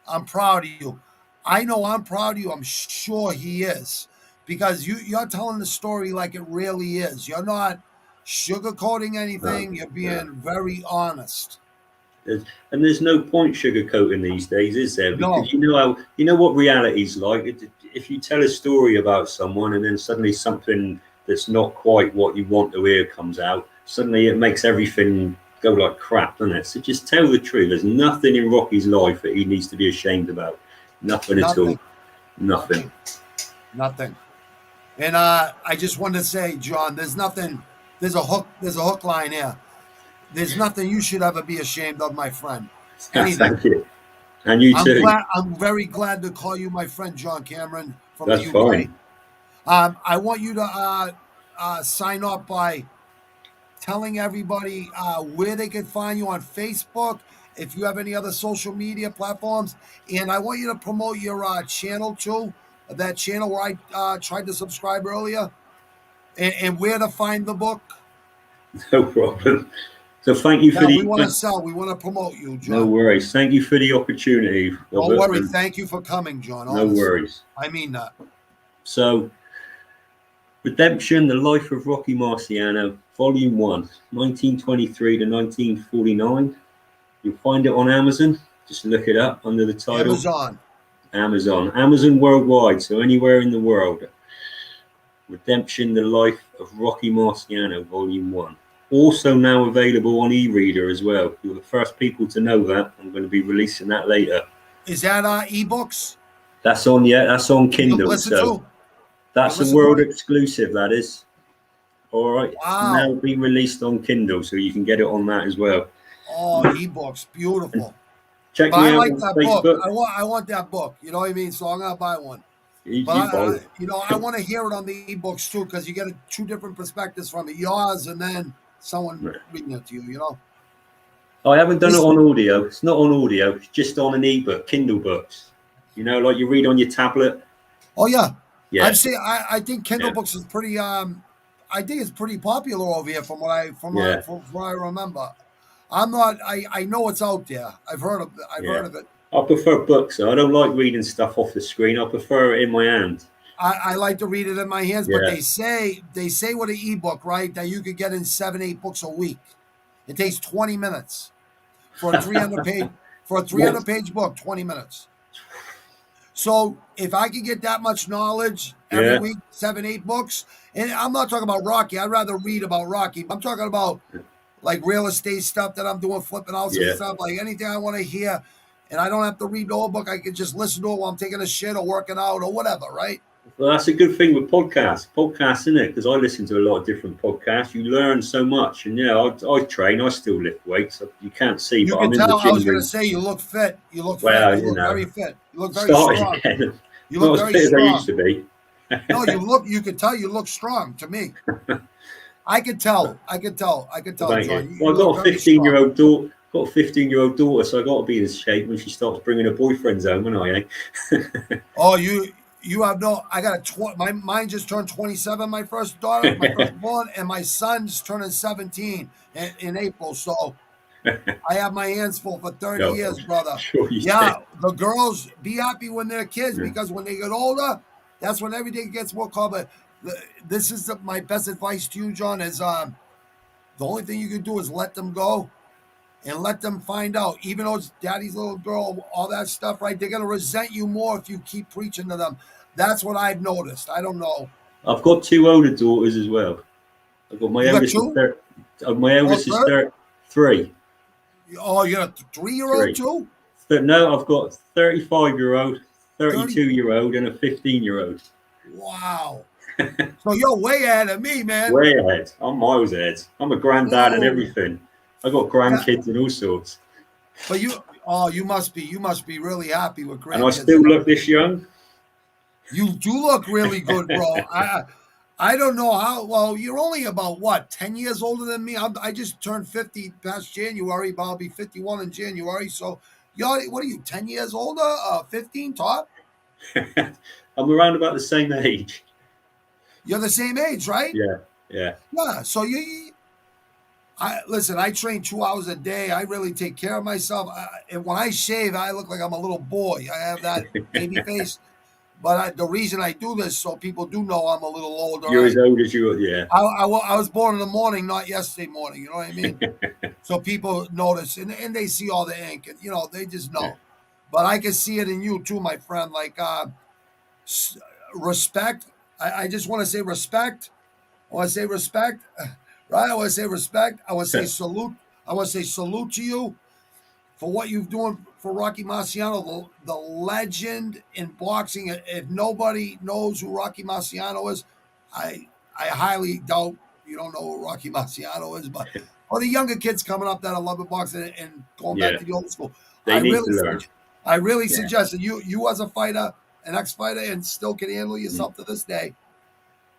"I'm proud of you." I know I'm proud of you. I'm sure he is. Because you're telling the story like it really is. You're not sugarcoating anything. You're being very honest. And there's no point sugarcoating these days, is there? Because you know what reality's like. If you tell a story about someone and then suddenly something that's not quite what you want to hear comes out, suddenly it makes everything go like crap, doesn't it? So just tell the truth. There's nothing in Rocky's life that he needs to be ashamed about. Nothing at all. Nothing. And I just wanted to say, John, there's nothing. There's a hook. There's a hook line here. There's nothing you should ever be ashamed of, my friend. Anything. Thank you. And you I'm too. glad. I'm very glad to call you my friend, John Cameron from the That's UK. fine. I want you to sign off by telling everybody where they can find you on Facebook, if you have any other social media platforms, and I want you to promote your channel too. That channel where I tried to subscribe earlier, and where to find the book. No problem. So thank you for Yeah, we the want to sell. We want to promote you, no John. worries. Thank you for the opportunity, Don't Robert. worry. And Thank you for coming, John. no Honestly, worries. I mean that. So Redemption, The Life of Rocky Marciano, Volume 1, 1923 to 1949. You'll find it on Amazon. Just look it up under the title Amazon. Amazon worldwide, so anywhere in the world. Redemption, The Life of Rocky Marciano, Volume 1. Also now available on e-reader as well. You're the first people to know that. I'm going to be releasing that later. Is that ebooks That's on you can Kindle. listen So to? You that's a listen to world it? exclusive, that is. All right. It's now Wow. being released on Kindle, so you can get it on that as well. Oh, ebooks, And beautiful. check But me I out like on that book. Facebook. I want that book. You know what I mean? So I'm gonna buy one. But You buy it. I want to hear it on the ebooks too, because you get two different perspectives from it. Yours and then someone reading it to you. You know. I haven't done it This. on audio. It's not on audio. It's just on an ebook, Kindle books. You know, like you read on your tablet. Oh yeah, Yeah, I've seen. I think Kindle yeah, books is pretty. I think it's pretty popular over here yeah, from what I remember. I'm not. I know it's out there. I've heard of. I've yeah. heard of it. I prefer books. I don't like reading stuff off the screen. I prefer it in my hand. I like to read it in my hands, but Yeah. they say with an ebook, right, that you could get in 7, 8 books a week. It takes 20 minutes for a 300 What? page book, 20 minutes. So if I could get that much knowledge every Yeah, week, 7, 8 books, and I'm not talking about Rocky. I'd rather read about Rocky. I'm talking about like real estate stuff that I'm doing, flipping houses and yeah. stuff, like anything I want to hear. And I don't have to read the whole book. I can just listen to it while I'm taking a shit or working out or whatever, right? Well, that's a good thing with podcasts. Podcasts, isn't it? Because I listen to a lot of different podcasts. You learn so much. And yeah, I train. I still lift weights. You can't see, You but can I'm in the tell. I gym was going to ring. say you look fit. You look fit. Well, You you look know, very fit. You look very started strong. again. You look Not as very fit as I used strong. to be. No, you look. You could tell you look strong to me. I could tell. I could tell. I could tell, Thank John. you. You Well, I've look got a very 15 year strong. old daughter. Got a 15-year-old daughter, so I got to be in shape when she starts bringing her boyfriends home, and eh? Oh, you have no. I got mine just turned 27. My first daughter, my firstborn, and my son's turning 17 in April. So I have my hands full for 30 No, years, I'm brother. sure you Yeah, did. the girls be happy when they're kids Yeah. because when they get older, that's when everything gets more common. This is my best advice to you, John. Is the only thing you can do is let them go and let them find out. Even though it's daddy's little girl, all that stuff, right? They're gonna resent you more if you keep preaching to them. That's what I've noticed. I don't know. I've got two older daughters as well. I've got my You got eldest is two? my Oh, eldest is third? three. Oh, you got a 3-year-old Three. too? No, I've got 35-year-old, 30. 32-year-old, and a 15-year-old. Wow. So you're way ahead of me, man. Way ahead. I'm miles ahead. I'm a granddad and Whoa. everything. I got Yeah. grandkids and all sorts. But you must be really happy with And I grandkids still and look everything. this young. You do look really good, bro. I don't know how. Well, you're only about what 10 years older than me. I just turned 50 past January, but I'll be 51 in January. So, you're what are you 10 years older? 15 top? I'm around about the same age. You're the same age, right? Yeah, yeah. Yeah. So I listen. I train 2 hours a day. I really take care of myself. And when I shave, I look like I'm a little boy. I have that baby face. But the reason I do this so people do know I'm a little older. You're as old as you are. Yeah. I was born in the morning, not yesterday morning. You know what I mean? So people notice and they see all the ink and they just Yeah. know. But I can see it in you too, my friend. Like respect. I just want to say respect. I want to say respect, right? I want to say respect. I want to say salute. I want to say salute to you for what you've doing for Rocky Marciano, the legend in boxing. If nobody knows who Rocky Marciano is, I highly doubt you don't know who Rocky Marciano is, but or the younger kids coming up that are loving boxing and going back Yeah, to the old school. they need to learn. I really Yeah, suggest that you as a fighter, an ex-fighter, and still can handle mm, yourself to this day.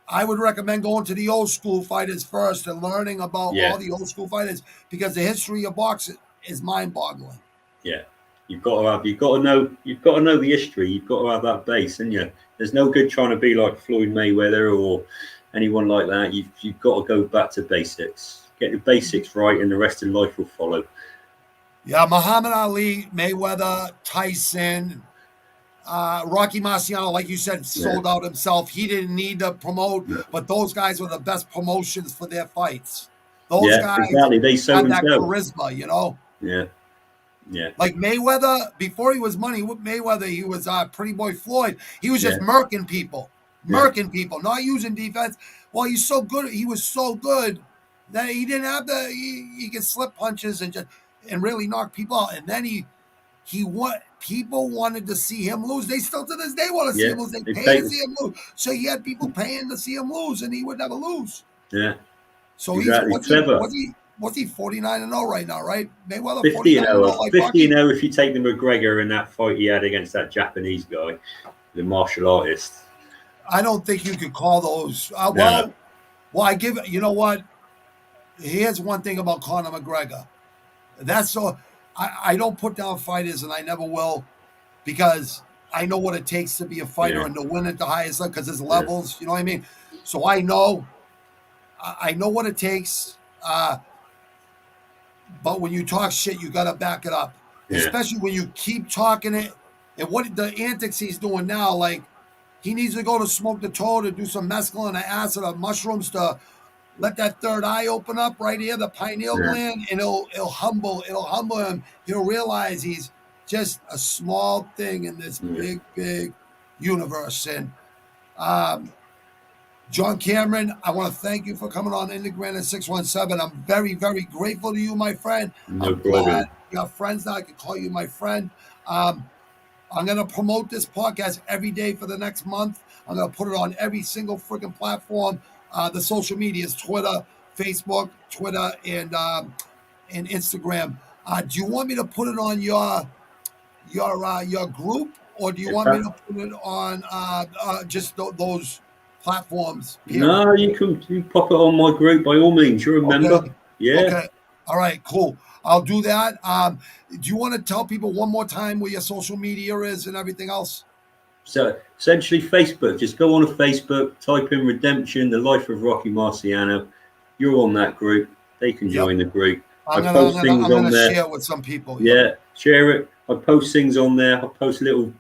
I would recommend going to the old school fighters first and learning about all yeah, the old school fighters because the history of boxing is mind-boggling. yeah. You've got to know the history. You've got to have that base, and yeah, there's no good trying to be like Floyd Mayweather or anyone like that. You've got to go back to basics. Get the basics right, and the rest of life will follow. Yeah, Muhammad Ali, Mayweather, Tyson, Rocky Marciano, like you said, Yeah, sold out himself. He didn't need to promote, yeah, but those guys were the best promotions for their fights. Those yeah, guys exactly. They sold had that themselves. charisma, you know. Yeah, yeah, Like Mayweather, before he was money with Mayweather, he was Pretty Boy Floyd. He was just yeah, yeah, murking people, not using defense. Well, he's so good. He was so good that he didn't have the. He could slip punches and really knock people out. And then he what people wanted to see him lose. They still to this day want to see yeah. him lose. They They pay to pay. see him lose. So he had people paying to see him lose, and he would never lose. Yeah, So he's exactly. Clever. what's he 49-0 right now, right? Mayweather 50 and 49-0 0. like 50 and Rocky. 0 if you take the McGregor in that fight he had against that Japanese guy, the martial artist. I don't think you could call those. No, I give you know what. Here's one thing about Conor McGregor. That's so I don't put down fighters, and I never will, because I know what it takes to be a fighter yeah, and to win at the highest level. Because there's yeah, levels, you know what I mean. So I know what it takes. But when you talk shit, you gotta back it up, yeah, especially when you keep talking it. And what the antics he's doing now, like he needs to go to smoke the toad and do some mescaline or acid or mushrooms to let that third eye open up right here, the pineal yeah, gland, and it'll humble him. He'll realize he's just a small thing in this yeah. big universe. And um, John Cameron, I want to thank you for coming on Integrated 617. I'm very, very grateful to you, my friend. No I'm glad problem. you have friends now. I can call you my friend. I'm going to promote this podcast every day for the next month. I'm going to put it on every single freaking platform. The social medias, Twitter, Facebook, Twitter, and Instagram. Do you want me to put it on your group, or do you In want me fact, to put it on just those platforms? Period. no, you pop it on my group by all means. You're a member. Okay. Yeah. Okay. All right. Cool. I'll do that. Do you want to tell people one more time where your social media is and everything else? So essentially, Facebook. Just go on to Facebook, type in Redemption, the life of Rocky Marciano. You're on that group. They can Yep. join the group. I I'm gonna I'm post gonna things I'm on gonna there. share it with some people. Yep. Yeah, share it. I post things on there. I post little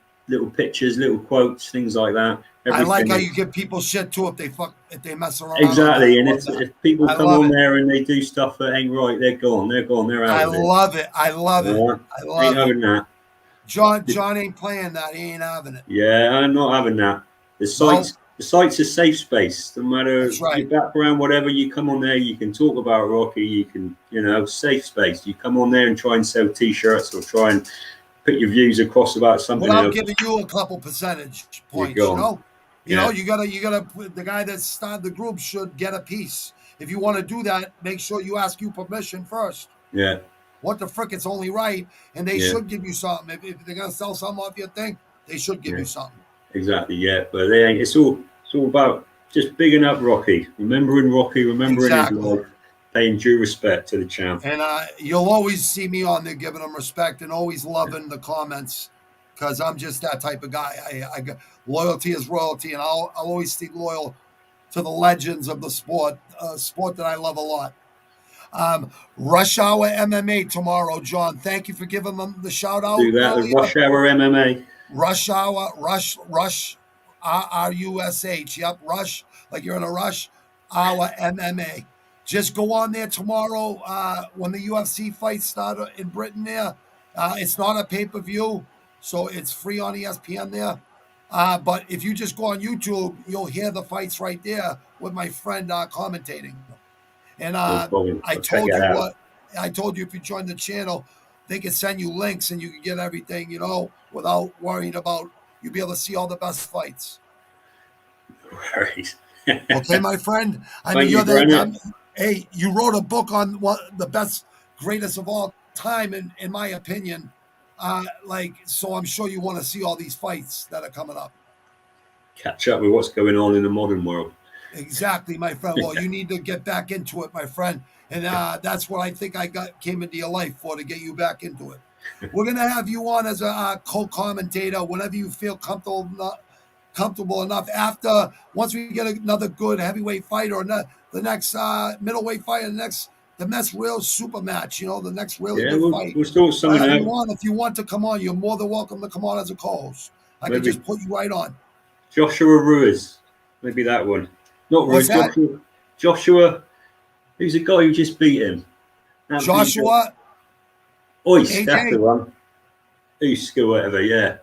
pictures, little quotes, things like that. I like Everything. how you give people shit too if they mess around on that. Exactly. I And love that. if people I come love on it. there and they do stuff that ain't right, they're gone. They're gone. They're out I of it. love it. I love it. All right? I Ain't love it. having that. John ain't playing that. He ain't having it. Yeah, I'm not having that. No, The site's a safe space. No matter that's your right. background, whatever, you come on there, you can talk about Rocky. You can, safe space. You come on there and try and sell T-shirts or try and put your views across about something Without else. giving you a couple percentage You're points, gone. Yeah, you gotta the guy that started the group should get a piece. If you want to do that, make sure you ask you permission first. yeah, What the frick? It's only right, and they yeah, should give you something. If they're gonna sell something off your thing, they should give yeah. you something. Exactly. Yeah, but they ain't. It's all about just bigging up Rocky, remembering his Exactly. life, paying due respect to the champ. And you'll always see me on there giving them respect and always loving the comments because I'm just that type of guy. I got loyalty is royalty, and I'll always stay loyal to the legends of the sport, sport that I love a lot. Rush Hour MMA tomorrow, John. Thank you for giving them the shout out Do that. The earlier. Rush Hour MMA. Rush Hour, Rush, RUSH. Yep, Rush, like you're in a rush. Hour MMA. Just go on there tomorrow when the UFC fights start in Britain there. It's not a pay-per-view, so it's free on ESPN there. But if you just go on YouTube, you'll hear the fights right there with my friend commentating. And No problem. I I'll check told it you out. what I told you if you join the channel, they can send you links and you can get everything, without worrying about you'll be able to see all the best fights. No worries. Okay, my friend. I mean, Thank you, you're the Granite. hey, you wrote a book on what the best, greatest of all time, in my opinion. So I'm sure you want to see all these fights that are coming up. Catch up with what's going on in the modern world. Exactly, my friend. Well, you need to get back into it, my friend, and that's what I think I came into your life for, to get you back into it. We're gonna have you on as a co-commentator whenever you feel comfortable enough. After once we get another good heavyweight fight, or the next middleweight fight, and the next real super match, the next really Yeah, good fight. we'll sort I'll something have you out. on. If you want to come on, you're more than welcome to come on as a co-host. I could Maybe just put you right on. Joshua Ruiz. Maybe that one. Not What's Ruiz. that? Joshua. Who's the guy who just beat him? Absolutely. Joshua, Ois. That's the AJ. one. Usyk or whatever. Yeah.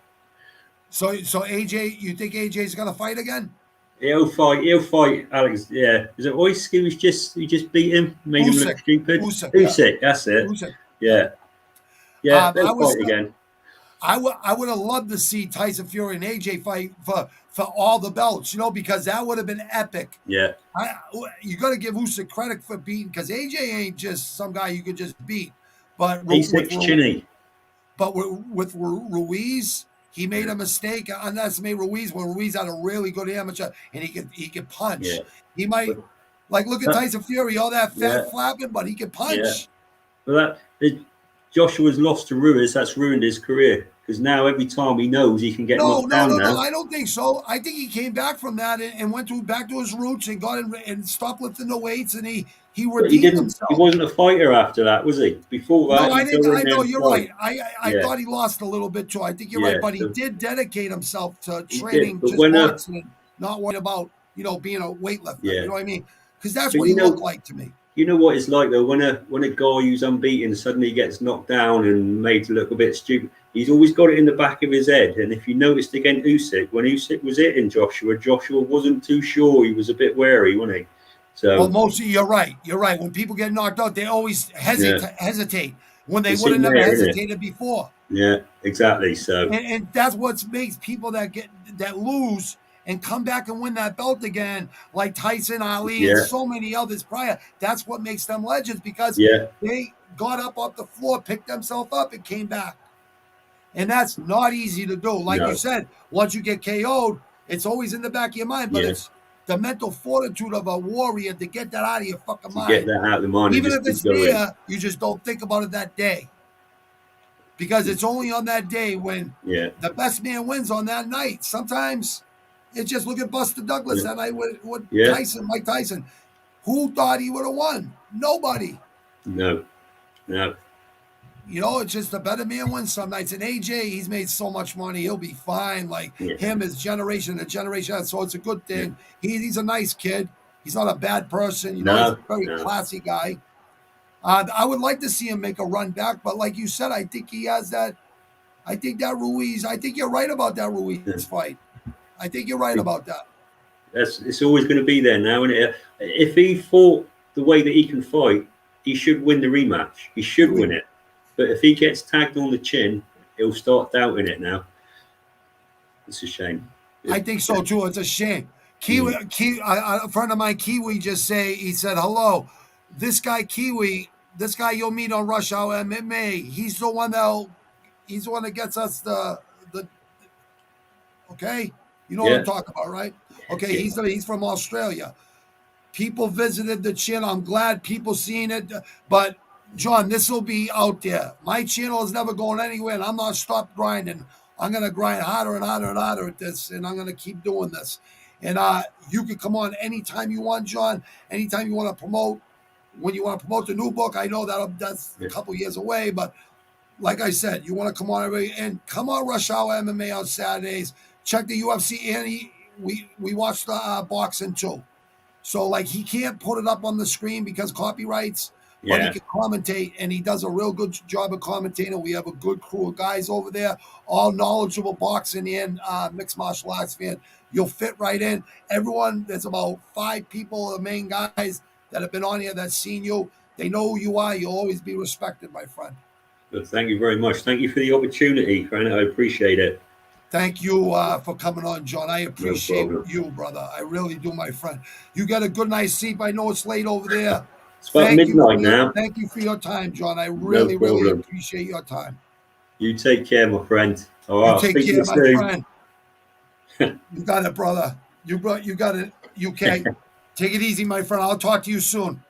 So AJ, you think AJ's gonna fight again? He'll fight. He'll fight Alex. Yeah. Is it Ois who just beat him? Made him look Usyk, stupid. Usyk, yeah, Usyk. That's it. Usyk, yeah. Yeah. Yeah. I They'll was fight again. I would have loved to see Tyson Fury and AJ fight for all the belts, because that would have been epic. Yeah. I you got to give Usyk credit for beating, because AJ ain't just some guy you could just beat, but Usyk's chinny. with Ruiz, he made a mistake, underestimated Ruiz, when Ruiz had a really good amateur, and he could Yeah. punch. He might, But like, look at that, Tyson Fury, all that fat yeah. flapping, but he could Yeah. punch. But Joshua's lost to Ruiz. That's ruined his career because now every time he knows he can get No, knocked no, down no, no. now. I don't think so. I think he came back from that, and went back to his roots, and got in, and stopped lifting the weights, and he But he redeemed didn't. He himself. wasn't a fighter after that, was he? Before No, that, I he'd didn't. go in I there know and you're fight. right. I Yeah, thought he lost a little bit too. I think you're right, yeah. but he So did dedicate himself to he did. training, But just when boxing, not worried about being a weightlifter. You yeah. know what I mean? Because that's But what he looked like to me. you know what it's like though when a guy who's unbeaten suddenly gets knocked down and made to look a bit stupid. He's always got it in the back of his head. And if you noticed against Usyk, when Usyk was hitting Joshua wasn't too sure. He was a bit wary, wasn't he? Well, So mostly you're right. You're right. When people get knocked out, they always yeah, hesitate when they it's would have in never there, isn't it? hesitated before. Yeah, exactly. So And that's what makes people that lose and come back and win that belt again, like Tyson, Ali, and yeah, so many others prior. That's what makes them legends, because yeah, they got up off the floor, picked themselves up, and came back. And that's not easy to do. Like you no, said, once you get KO'd, it's always in the back of your mind, but yeah. it's the mental fortitude of a warrior to get that out of your fucking To get mind. that out of the mind and Even just if keep it's going. there, you just don't think about it that day, because it's only on that day when Yeah, the best man wins on that night. Sometimes it's just, look at Buster Douglas yeah, that night with yeah. Mike Tyson. Who thought he would have won? Nobody. No, no. It's just the better man wins some nights. And AJ, he's made so much money, he'll be fine. Like Yeah, him, his generation to generation. So it's a good yeah. thing. He's a nice kid. He's not a bad person. He's a No, very no. classy guy. I would like to see him make a run back, but like you said, I think he has that. I think that Ruiz. I think you're right about that Ruiz fight. I think you're right about that. It's always going to be there now. And if he fought the way that he can fight, he should win the rematch. He should win it. But if he gets tagged on the chin, he'll start doubting it now. It's a shame. I think so too. It's a shame. A friend of mine, Kiwi, he said, "Hello, this guy Kiwi, this guy you'll meet on Rush Hour MMA. He's the one that gets us the okay. You know what I'm Yeah, talking about, right? Okay, yeah, he's from Australia. People visited the channel. I'm glad people seen it, but John, this will be out there. My channel is never going anywhere, and I'm not stop grinding. I'm gonna grind harder and harder and harder at this, and I'm gonna keep doing this. And you can come on anytime you want, John. Anytime you want to promote. When you want to promote the new book, I know that's a yeah. couple years away, but like I said, you want to come on everybody, and come on Rush Hour MMA on Saturdays. Check the UFC, and we watch the boxing too. So like he can't put it up on the screen because copyrights, but he Yeah. can commentate, and he does a real good job of commentating. We have a good crew of guys over there, all knowledgeable boxing and mixed martial arts fan. You'll fit right in. Everyone, there's about 5 people, the main guys that have been on here that's seen you. They know who you are. You'll always be respected, my friend. But thank you very much. Thank you for the opportunity, Granite. I appreciate it. Thank you for coming on, John. I appreciate problem. you, brother. I really do, my friend. You get a good night's sleep. I know it's late over there. It's about midnight now. Thank you for your time, John. I No really, really problem. appreciate your time. You take care, my friend. All right, You I'll take speak to care, you my soon. friend. You got it, brother. You got it. UK. Take it easy, my friend. I'll talk to you soon.